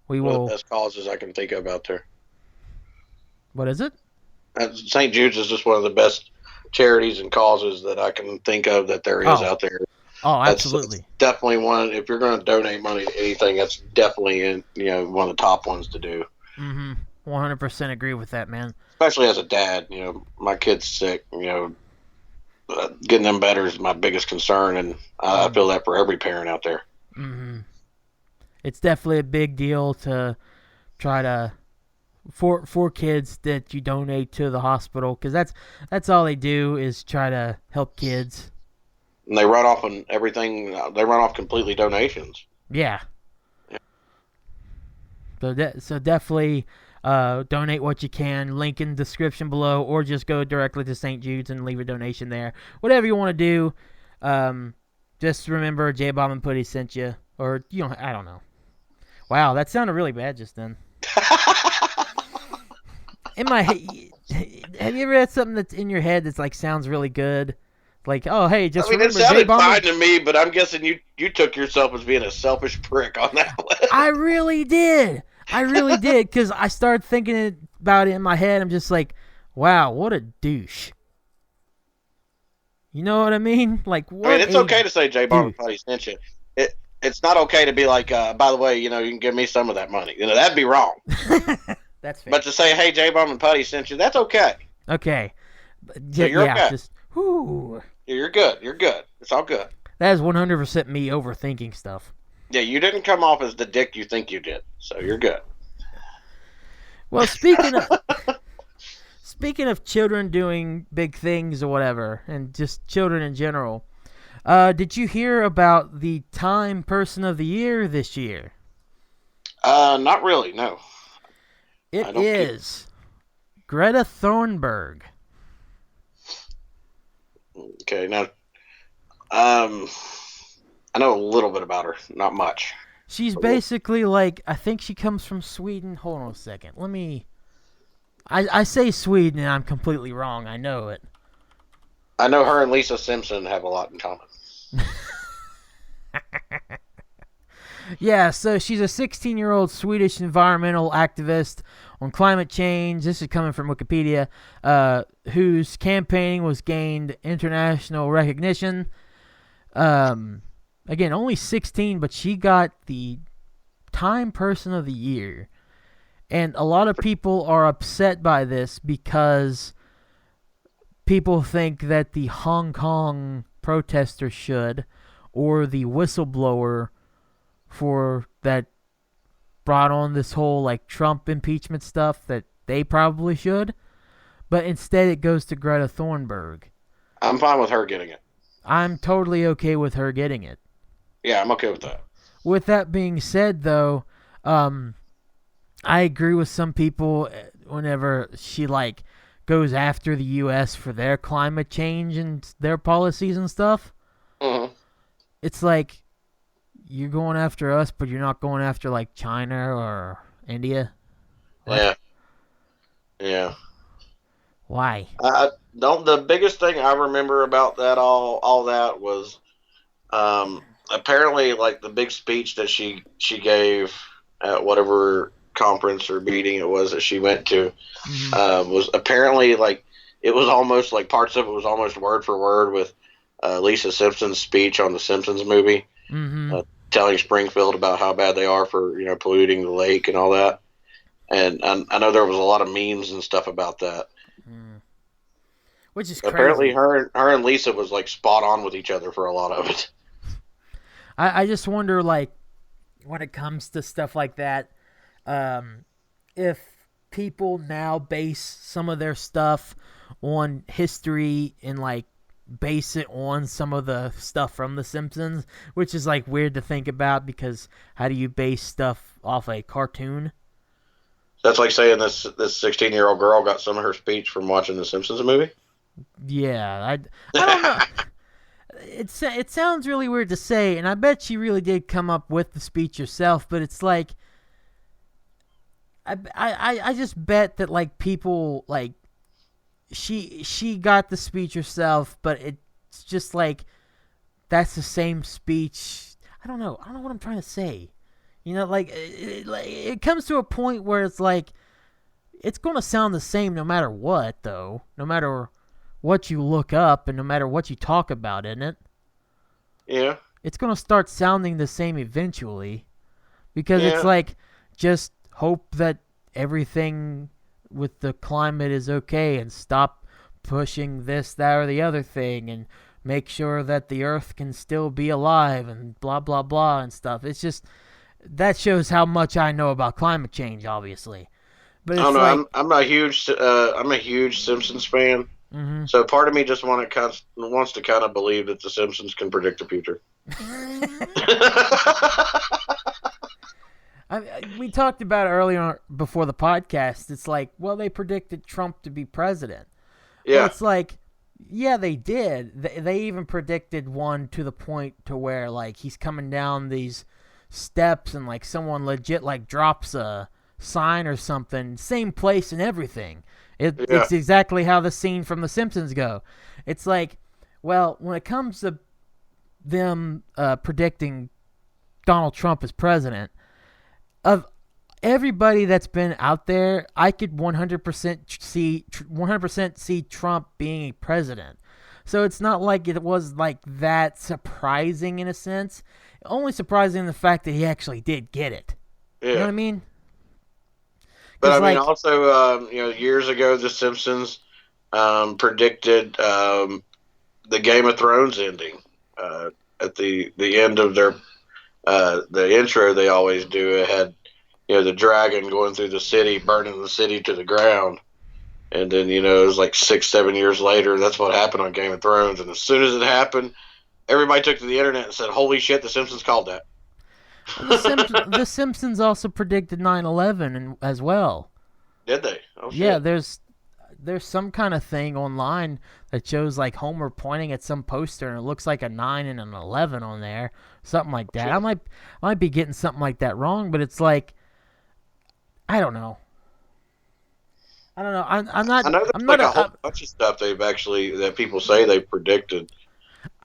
we will. One of the best causes I can think of out there. What is it? St. Jude's is just one of the best charities and causes that I can think of that there is out there. Oh, absolutely. That's definitely one. If you're going to donate money to anything, that's definitely one of the top ones to do. 100% agree with that, man. Especially as a dad, my kid's sick. Getting them better is my biggest concern, and I feel that for every parent out there. It's definitely a big deal to try to. For kids that you donate to the hospital, because that's all they do is try to help kids. And they run off on everything. They run off completely donations. Yeah. So definitely donate what you can. Link in the description below, or just go directly to St. Jude's and leave a donation there. Whatever you want to do. Just remember Jbomb and Puddy sent you, or I don't know. Wow, that sounded really bad just then. In my head, have you ever had something that's in your head that's like sounds really good? Like, oh, hey, just remember it sounded Jbomb. Fine to me, but I'm guessing you took yourself as being a selfish prick on that one. I really did, because I started thinking about it in my head. I'm just like, wow, what a douche. You know what I mean? Like, what? It's okay to say Jbomb and Puddy sent you. It's not okay to be like, by the way, you can give me some of that money. That'd be wrong. That's fair. But to say, hey, Jbomb and Puddy sent you, that's okay. Okay. So you're okay. Just, whoo. You're good. You're good. It's all good. That is 100% me overthinking stuff. Yeah, you didn't come off as the dick you think you did, so you're good. Well, speaking of children doing big things or whatever, and just children in general, did you hear about the Time Person of the Year this year? Not really, no. It is Greta Thunberg. Okay, now, I know a little bit about her, not much. She's basically like, I think she comes from Sweden. Hold on a second. I say Sweden and I'm completely wrong. I know it. I know her and Lisa Simpson have a lot in common. Yeah, so she's a 16-year-old Swedish environmental activist on climate change. This is coming from Wikipedia, whose campaigning was gained international recognition. Again, only 16, but she got the Time Person of the Year. And a lot of people are upset by this because people think that the Hong Kong protester should, or the whistleblower for that brought on this whole like Trump impeachment stuff, that they probably should. but instead it goes to Greta Thunberg. I'm fine with her getting it. I'm totally okay with her getting it. Yeah, I'm okay with that. With that being said, though, I agree with some people whenever she goes after the U.S. for their climate change and their policies and stuff. Mm-hmm. It's like you're going after us, but you're not going after China or India. What? Yeah. Why? I don't. The biggest thing I remember about that all that was apparently the big speech that she gave at whatever conference or meeting it was that she went to was apparently it was almost parts of it was almost word for word with Lisa Simpson's speech on the Simpsons movie, telling Springfield about how bad they are for polluting the lake and all that. And I know there was a lot of memes and stuff about that. Which is crazy. Apparently, her and Lisa was spot on with each other for a lot of it. I just wonder, when it comes to stuff like that, if people now base some of their stuff on history and base it on some of the stuff from The Simpsons, which is weird to think about because how do you base stuff off a cartoon? That's like saying this 16-year-old girl got some of her speech from watching The Simpsons movie. Yeah, I don't know. It sounds really weird to say, and I bet she really did come up with the speech herself. But it's I just bet that people she got the speech herself, but it's just that's the same speech. I don't know what I'm trying to say. It comes to a point where it's it's going to sound the same no matter what, though. No matter what you look up and no matter what you talk about in it. Yeah. It's going to start sounding the same eventually. Because it's just hope that everything with the climate is okay and stop pushing this, that, or the other thing and make sure that the earth can still be alive and blah, blah, blah and stuff. It's just, that shows how much I know about climate change, obviously. But it's I'm a huge Simpsons fan. Mm-hmm. So part of me just wants to kind of believe that the Simpsons can predict the future. We talked about it earlier before the podcast. It's they predicted Trump to be president. Yeah. Well, it's yeah, they did. They even predicted one to the point to where he's coming down these steps and someone legit drops a sign or something, same place and everything. It's exactly how the scene from The Simpsons go. It's well, when it comes to them predicting Donald Trump as president, of everybody that's been out there, I could 100% see Trump being a president. So it's not it was that surprising in a sense. Only surprising the fact that he actually did get it. Yeah. You know what I mean? But I mean, also, years ago, The Simpsons predicted the Game of Thrones ending at the end of their the intro. They always do. It had the dragon going through the city, burning the city to the ground, and then it was 6-7 years later. That's what happened on Game of Thrones. And as soon as it happened, everybody took to the internet and said, "Holy shit, The Simpsons called that." The Simpsons also predicted 9/11 as well. Did they? Oh, shit. Yeah, there's some kind of thing online that shows Homer pointing at some poster and it looks like a 9 and an 11 on there, something like that. Sure. I might be getting something like that wrong, but it's I don't know. I'm not. I know there's a whole bunch of stuff that people say they predicted.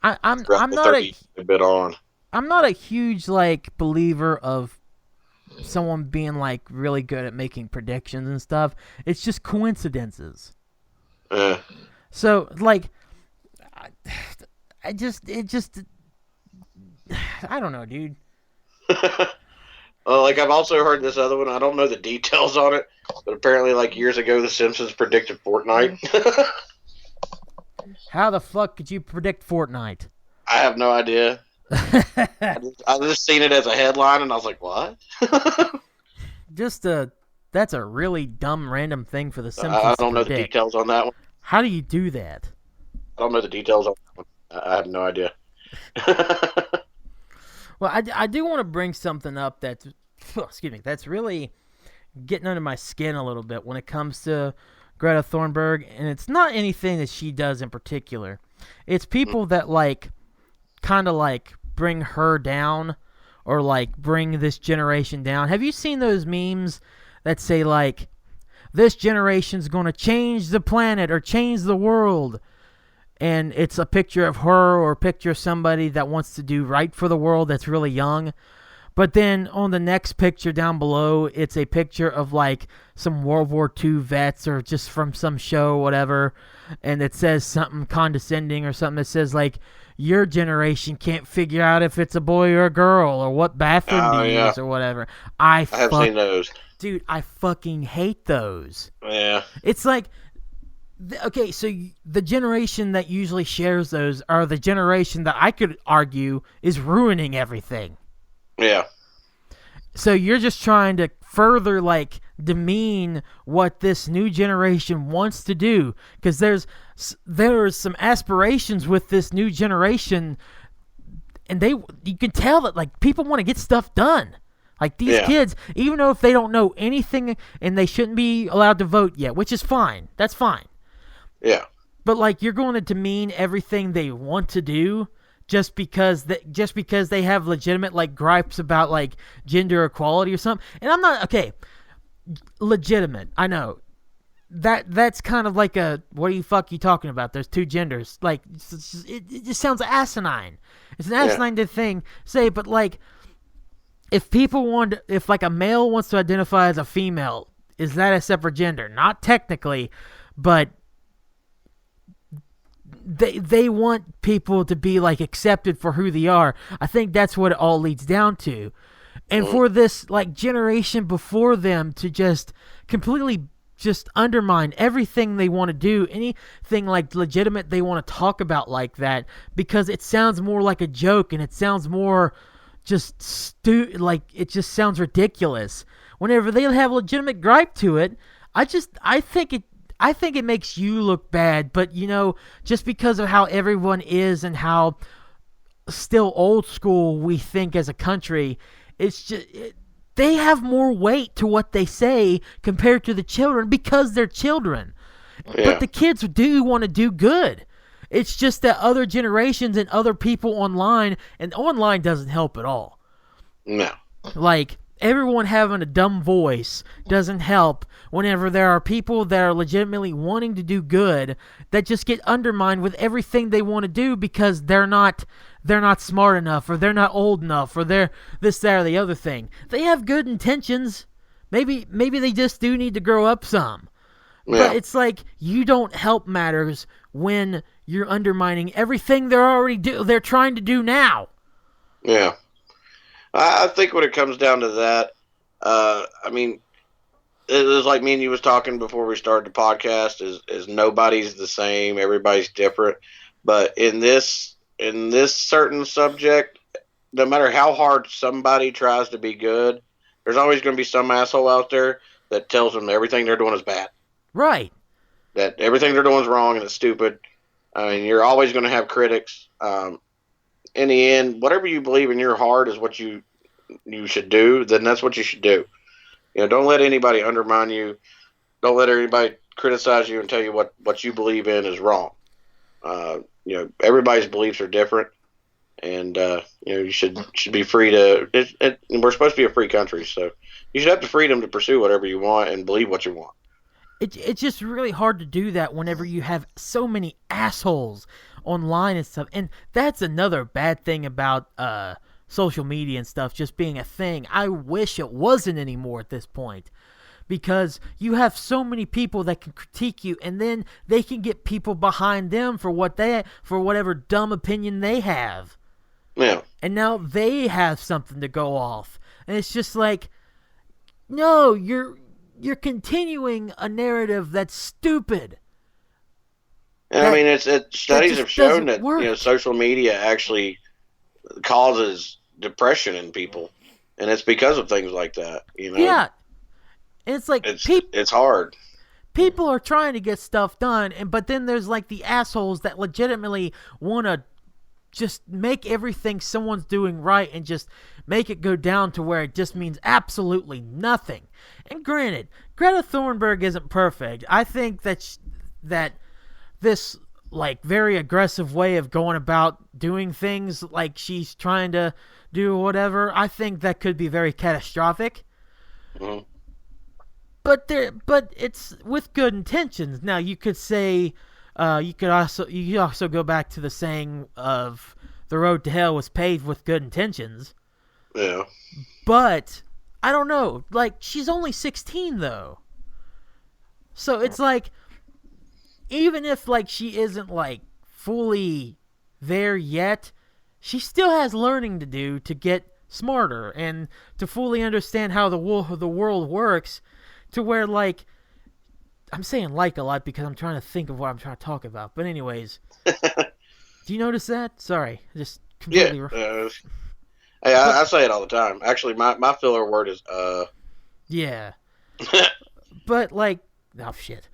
I'm not a bit on. I'm not a huge believer of someone being really good at making predictions and stuff. It's just coincidences. So I don't know, dude. Well, I've also heard this other one. I don't know the details on it, but apparently years ago The Simpsons predicted Fortnite. How the fuck could you predict Fortnite? I have no idea. I just seen it as a headline, and I was like, "What?" Just a that's a really dumb random thing for the I Simpsons to don't know the predict. details on that one. How do you do that? I don't know the details on that one. I have no idea. Well, I do want to bring something up that's that's really getting under my skin a little bit when it comes to Greta Thunberg, and it's not anything that she does in particular. It's people that like kind of like bring her down or like bring this generation down. Have you seen those memes that say like this generation's going to change the planet or change the world? And it's a picture of her or a picture of somebody that wants to do right for the world that's really young. But then on the next picture down below, it's a picture of like some World War II vets or just from some show, whatever. And it says something condescending or something that says like, your generation can't figure out if it's a boy or a girl or what bathroom to use or whatever. I have seen those. Dude, I fucking hate those. Yeah. It's like, okay, so the generation that usually shares those are the generation that I could argue is ruining everything. Yeah. So you're just trying to further, like, demean what this new generation wants to do. Because there's some aspirations with this new generation, and you can tell that, like, people want to get stuff done. Like, these kids, even though if they don't know anything and they shouldn't be allowed to vote yet, which is fine. That's fine. Yeah. But, like, you're going to demean everything they want to do just because they have legitimate, like, gripes about, like, gender equality or something. And I'm not, okay, legitimate, I know. That's kind of like a, what the fuck you talking about? There's two genders. Like, it just sounds asinine. It's an asinine thing to say, but, like, if like a male wants to identify as a female, is that a separate gender? Not technically, but they want people to be like accepted for who they are. I think that's what it all leads down to. And for this like generation before them to just completely just undermine everything they want to do, anything like legitimate they want to talk about like that, because it sounds more like a joke and it sounds more just like it just sounds ridiculous. Whenever they have a legitimate gripe to it, I think it makes you look bad, but you know, just because of how everyone is and how still old school we think as a country, it's just they have more weight to what they say compared to the children because they're children. Yeah. But the kids do want to do good. It's just that other generations and other people online, and online doesn't help at all. No. Like, everyone having a dumb voice doesn't help whenever there are people that are legitimately wanting to do good that just get undermined with everything they want to do because they're not smart enough, or they're not old enough, or they're this, that, or the other thing. They have good intentions. Maybe they just do need to grow up some. Yeah. But it's like, you don't help matters when you're undermining everything they're trying to do now. Yeah. I think when it comes down to that, I mean, it was like me and you was talking before we started the podcast, is nobody's the same, everybody's different. But in this certain subject, no matter how hard somebody tries to be good, there's always going to be some asshole out there that tells them everything they're doing is bad. Right. That everything they're doing is wrong and it's stupid. I mean, you're always going to have critics. In the end, whatever you believe in your heart is what you should do, then that's what you should do. You know, don't let anybody undermine you. Don't let anybody criticize you and tell you what you believe in is wrong. You know, everybody's beliefs are different, and you know, you should be free to. We're supposed to be a free country, so you should have the freedom to pursue whatever you want and believe what you want. It's just really hard to do that whenever you have so many assholes online and stuff. And that's another bad thing about social media and stuff just being a thing. I wish it wasn't anymore at this point, because you have so many people that can critique you, and then they can get people behind them for whatever dumb opinion they have. Yeah. And now they have something to go off. And it's just like, no, you're continuing a narrative that's stupid. And I mean, studies have shown that you know, social media actually causes depression in people, and it's because of things like that. You know. Yeah. And it's like it's hard. People are trying to get stuff done, but then there's like the assholes that legitimately want to just make everything someone's doing right and just make it go down to where it just means absolutely nothing. And granted, Greta Thunberg isn't perfect. I think that this like very aggressive way of going about doing things, like she's trying to do whatever, I think that could be very catastrophic. Mm-hmm. But it's with good intentions. Now you could say, you could also go back to the saying of the road to hell was paved with good intentions. Yeah. But I don't know. Like, she's only 16 though, so it's like, even if like she isn't like fully there yet, she still has learning to do to get smarter and to fully understand how the world works. To where, like, I'm saying like a lot because I'm trying to think of what I'm trying to talk about. But anyways, do you notice that? Sorry, just completely. Yeah. Hey, I say it all the time. Actually, my filler word is Yeah. But like, oh shit.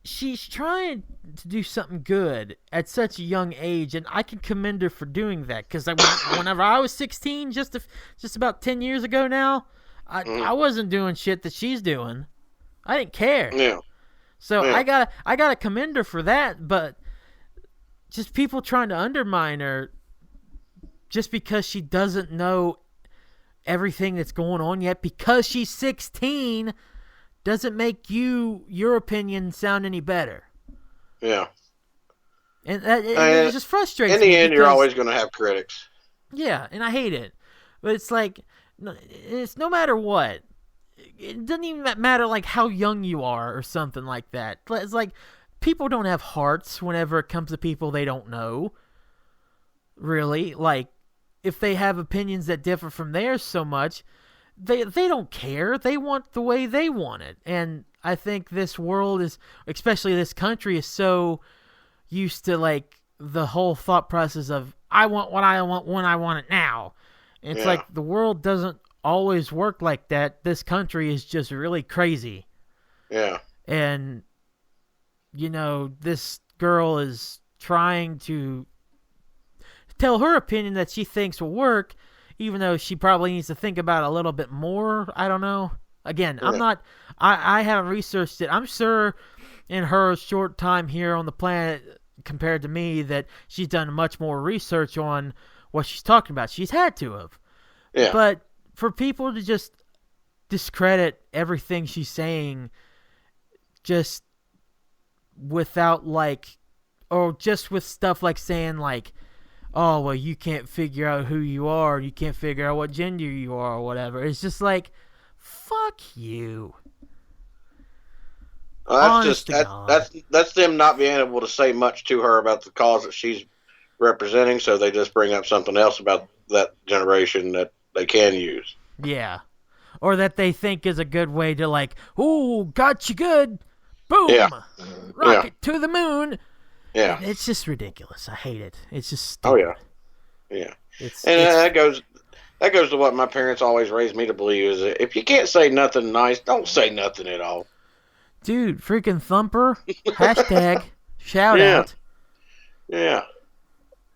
She's trying to do something good at such a young age, and I can commend her for doing that. Because whenever I was 16, just about 10 years ago now, I wasn't doing shit that she's doing. I didn't care. Yeah. So yeah. I gotta commend her for that. But just people trying to undermine her just because she doesn't know everything that's going on yet because she's 16 doesn't make your opinion sound any better. Yeah. And it just frustrates me. In the end, you're always going to have critics. Yeah, and I hate it. But it's like, it's no matter what. It doesn't even matter like how young you are or something like that. It's like, people don't have hearts whenever it comes to people they don't know. Really. Like, if they have opinions that differ from theirs so much, they don't care. They want the way they want it. And I think this world is, especially this country, is so used to like the whole thought process of I want what I want when I want it now. And it's like the world doesn't always work like that. This country is just really crazy. Yeah. And you know, this girl is trying to tell her opinion that she thinks will work, even though she probably needs to think about it a little bit more. I don't know. Again, I haven't researched it. I'm sure in her short time here on the planet compared to me that she's done much more research on what she's talking about. She's had to have. Yeah. But for people to just discredit everything she's saying just without like, or just with stuff like saying like, oh, well, you can't figure out who you are. You can't figure out what gender you are or whatever. It's just like, fuck you. Well, that's them not being able to say much to her about the cause that she's representing, so they just bring up something else about that generation that they can use. Yeah. Or that they think is a good way to like, ooh, got you good. Boom. Yeah. Rocket to the moon. Yeah. It's just ridiculous. I hate it. It's just stupid. Oh yeah. Yeah. That goes to what my parents always raised me to believe, is that if you can't say nothing nice, don't say nothing at all. Dude, freaking Thumper. Hashtag shout out. Yeah.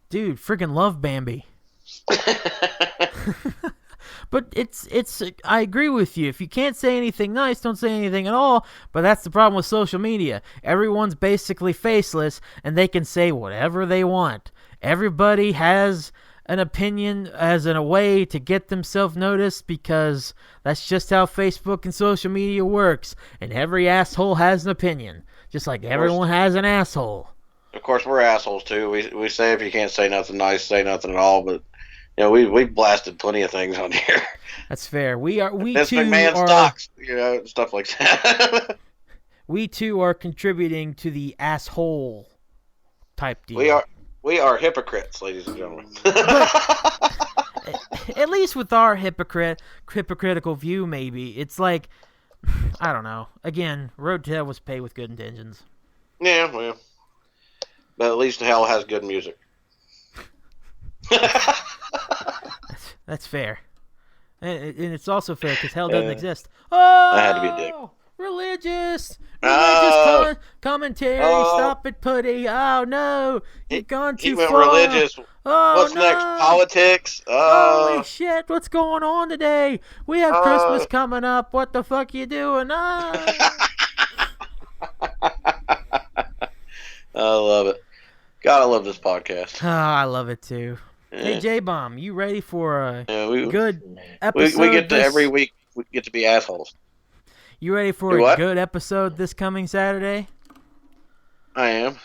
Dude, freaking love Bambi. But it's I agree with you. If you can't say anything nice, don't say anything at all. But that's the problem with social media. Everyone's basically faceless, and they can say whatever they want. Everybody has an opinion as in a way to get themselves noticed, because that's just how Facebook and social media works. And every asshole has an opinion, just like everyone has an asshole. Of course, we're assholes too. We say if you can't say nothing nice, say nothing at all. But you know, we blasted plenty of things on here. That's fair. We too McMahon are stocks, you know, stuff like that. We too are contributing to the asshole type deal. We are hypocrites, ladies and gentlemen. But at least with our hypocritical view, maybe it's like, I don't know. Again, Road to Hell was paved with good intentions. Yeah, well, but at least hell has good music. That's fair. And it's also fair because hell doesn't exist. Oh! I had to be a dick. Religious commentary. Oh. Stop it, Puddy. Oh, no. You've gone too He went far. religious. Oh, What's no. next? Politics? Holy shit, what's going on today? We have Christmas coming up. What the fuck you doing? I love it. God, I love this podcast. Oh, I love it too. Yeah. Hey, J-Bomb, you ready for a good episode? We get to every week. We get to be assholes. You ready for a good episode this coming Saturday? I am.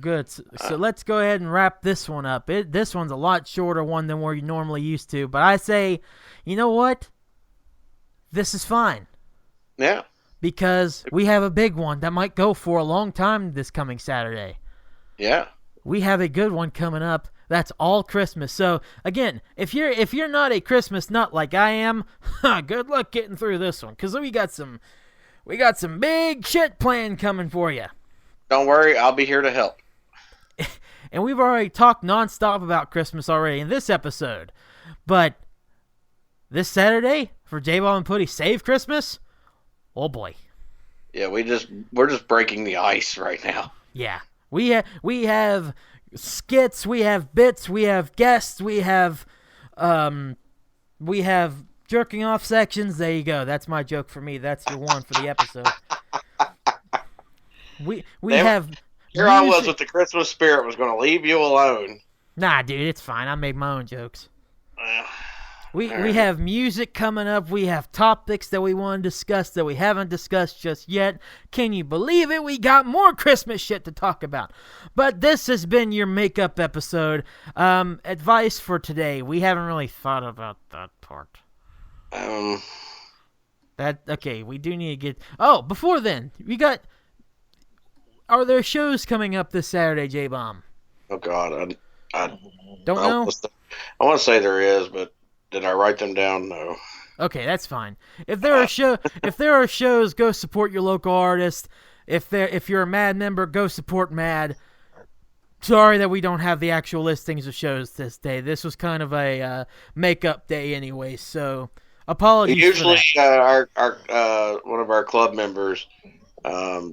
Good. So let's go ahead and wrap this one up. This one's a lot shorter one than we're normally used to. But I say, you know what? This is fine. Yeah. Because we have a big one that might go for a long time this coming Saturday. Yeah. We have a good one coming up. That's all Christmas. So again, if you're not a Christmas nut like I am, good luck getting through this one because we got some big shit planned coming for you. Don't worry, I'll be here to help. And we've already talked nonstop about Christmas already in this episode, but this Saturday for Jbomb Puddy Save Christmas, oh boy. Yeah, we're just breaking the ice right now. Yeah, we have skits, we have bits, we have guests, we have jerking off sections. There you go. That's my joke for me. That's your one for the episode. We have. Here I was with the Christmas spirit was going to leave you alone. Nah, dude, it's fine. I make my own jokes. We have music coming up. We have topics that we want to discuss that we haven't discussed just yet. Can you believe it? We got more Christmas shit to talk about. But this has been your makeup episode. Advice for today. We haven't really thought about that part. Okay, we do need to get... Oh, before then, are there shows coming up this Saturday, J-Bomb? Oh, God. I don't know? I want to say there is, but did I write them down? No. Okay, that's fine. If there are shows, go support your local artist. If you're a Mad member, go support Mad. Sorry that we don't have the actual listings of shows this day. This was kind of a makeup day anyway, so apologies. Usually, our one of our club members,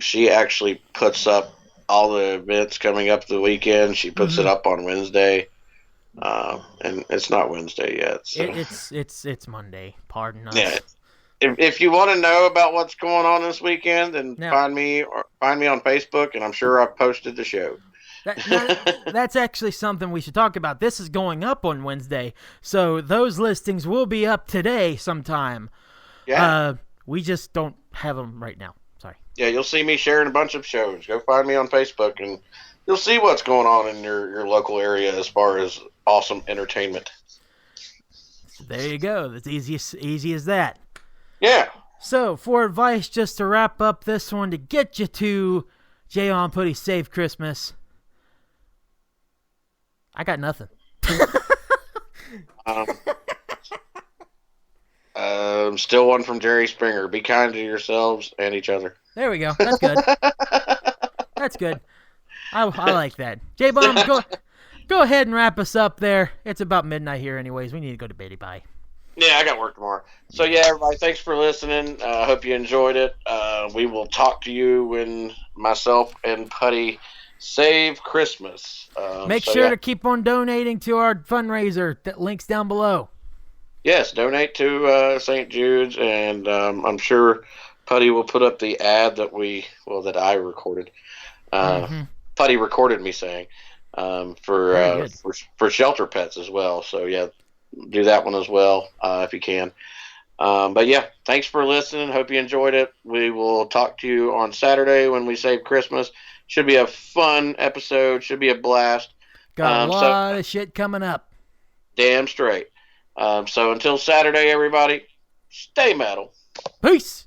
she actually puts up all the events coming up the weekend. She puts it up on Wednesday. And it's not Wednesday yet. So. It's Monday. Pardon us. Yeah. If you want to know about what's going on this weekend, then find me on Facebook, and I'm sure I've posted the show. That's actually something we should talk about. This is going up on Wednesday, so those listings will be up today sometime. Yeah. We just don't have them right now. Sorry. Yeah, you'll see me sharing a bunch of shows. Go find me on Facebook, and you'll see what's going on in your local area as far as awesome entertainment. There you go. That's easy as that. Yeah. So, for advice, just to wrap up this one, to get you to Jbomb Puddy Save Christmas, I got nothing. Still one from Jerry Springer. Be kind to yourselves and each other. There we go. That's good. That's good. I like that. J-Bomb, go ahead and wrap us up there. It's about midnight here anyways. We need to go to bed. Bye. Yeah, I got work tomorrow. So, yeah, everybody, thanks for listening. I hope you enjoyed it. We will talk to you when myself and Puddy save Christmas. Make sure to keep on donating to our fundraiser. That link's down below. Yes, donate to St. Jude's, and I'm sure Puddy will put up the ad that I recorded. Puddy recorded me saying for shelter pets as well. So yeah, do that one as well if you can. But yeah, thanks for listening. Hope you enjoyed it. We will talk to you on Saturday when we save Christmas. Should be a fun episode. Should be a blast. Got a lot of shit coming up. Damn straight. So until Saturday, everybody, stay metal. Peace.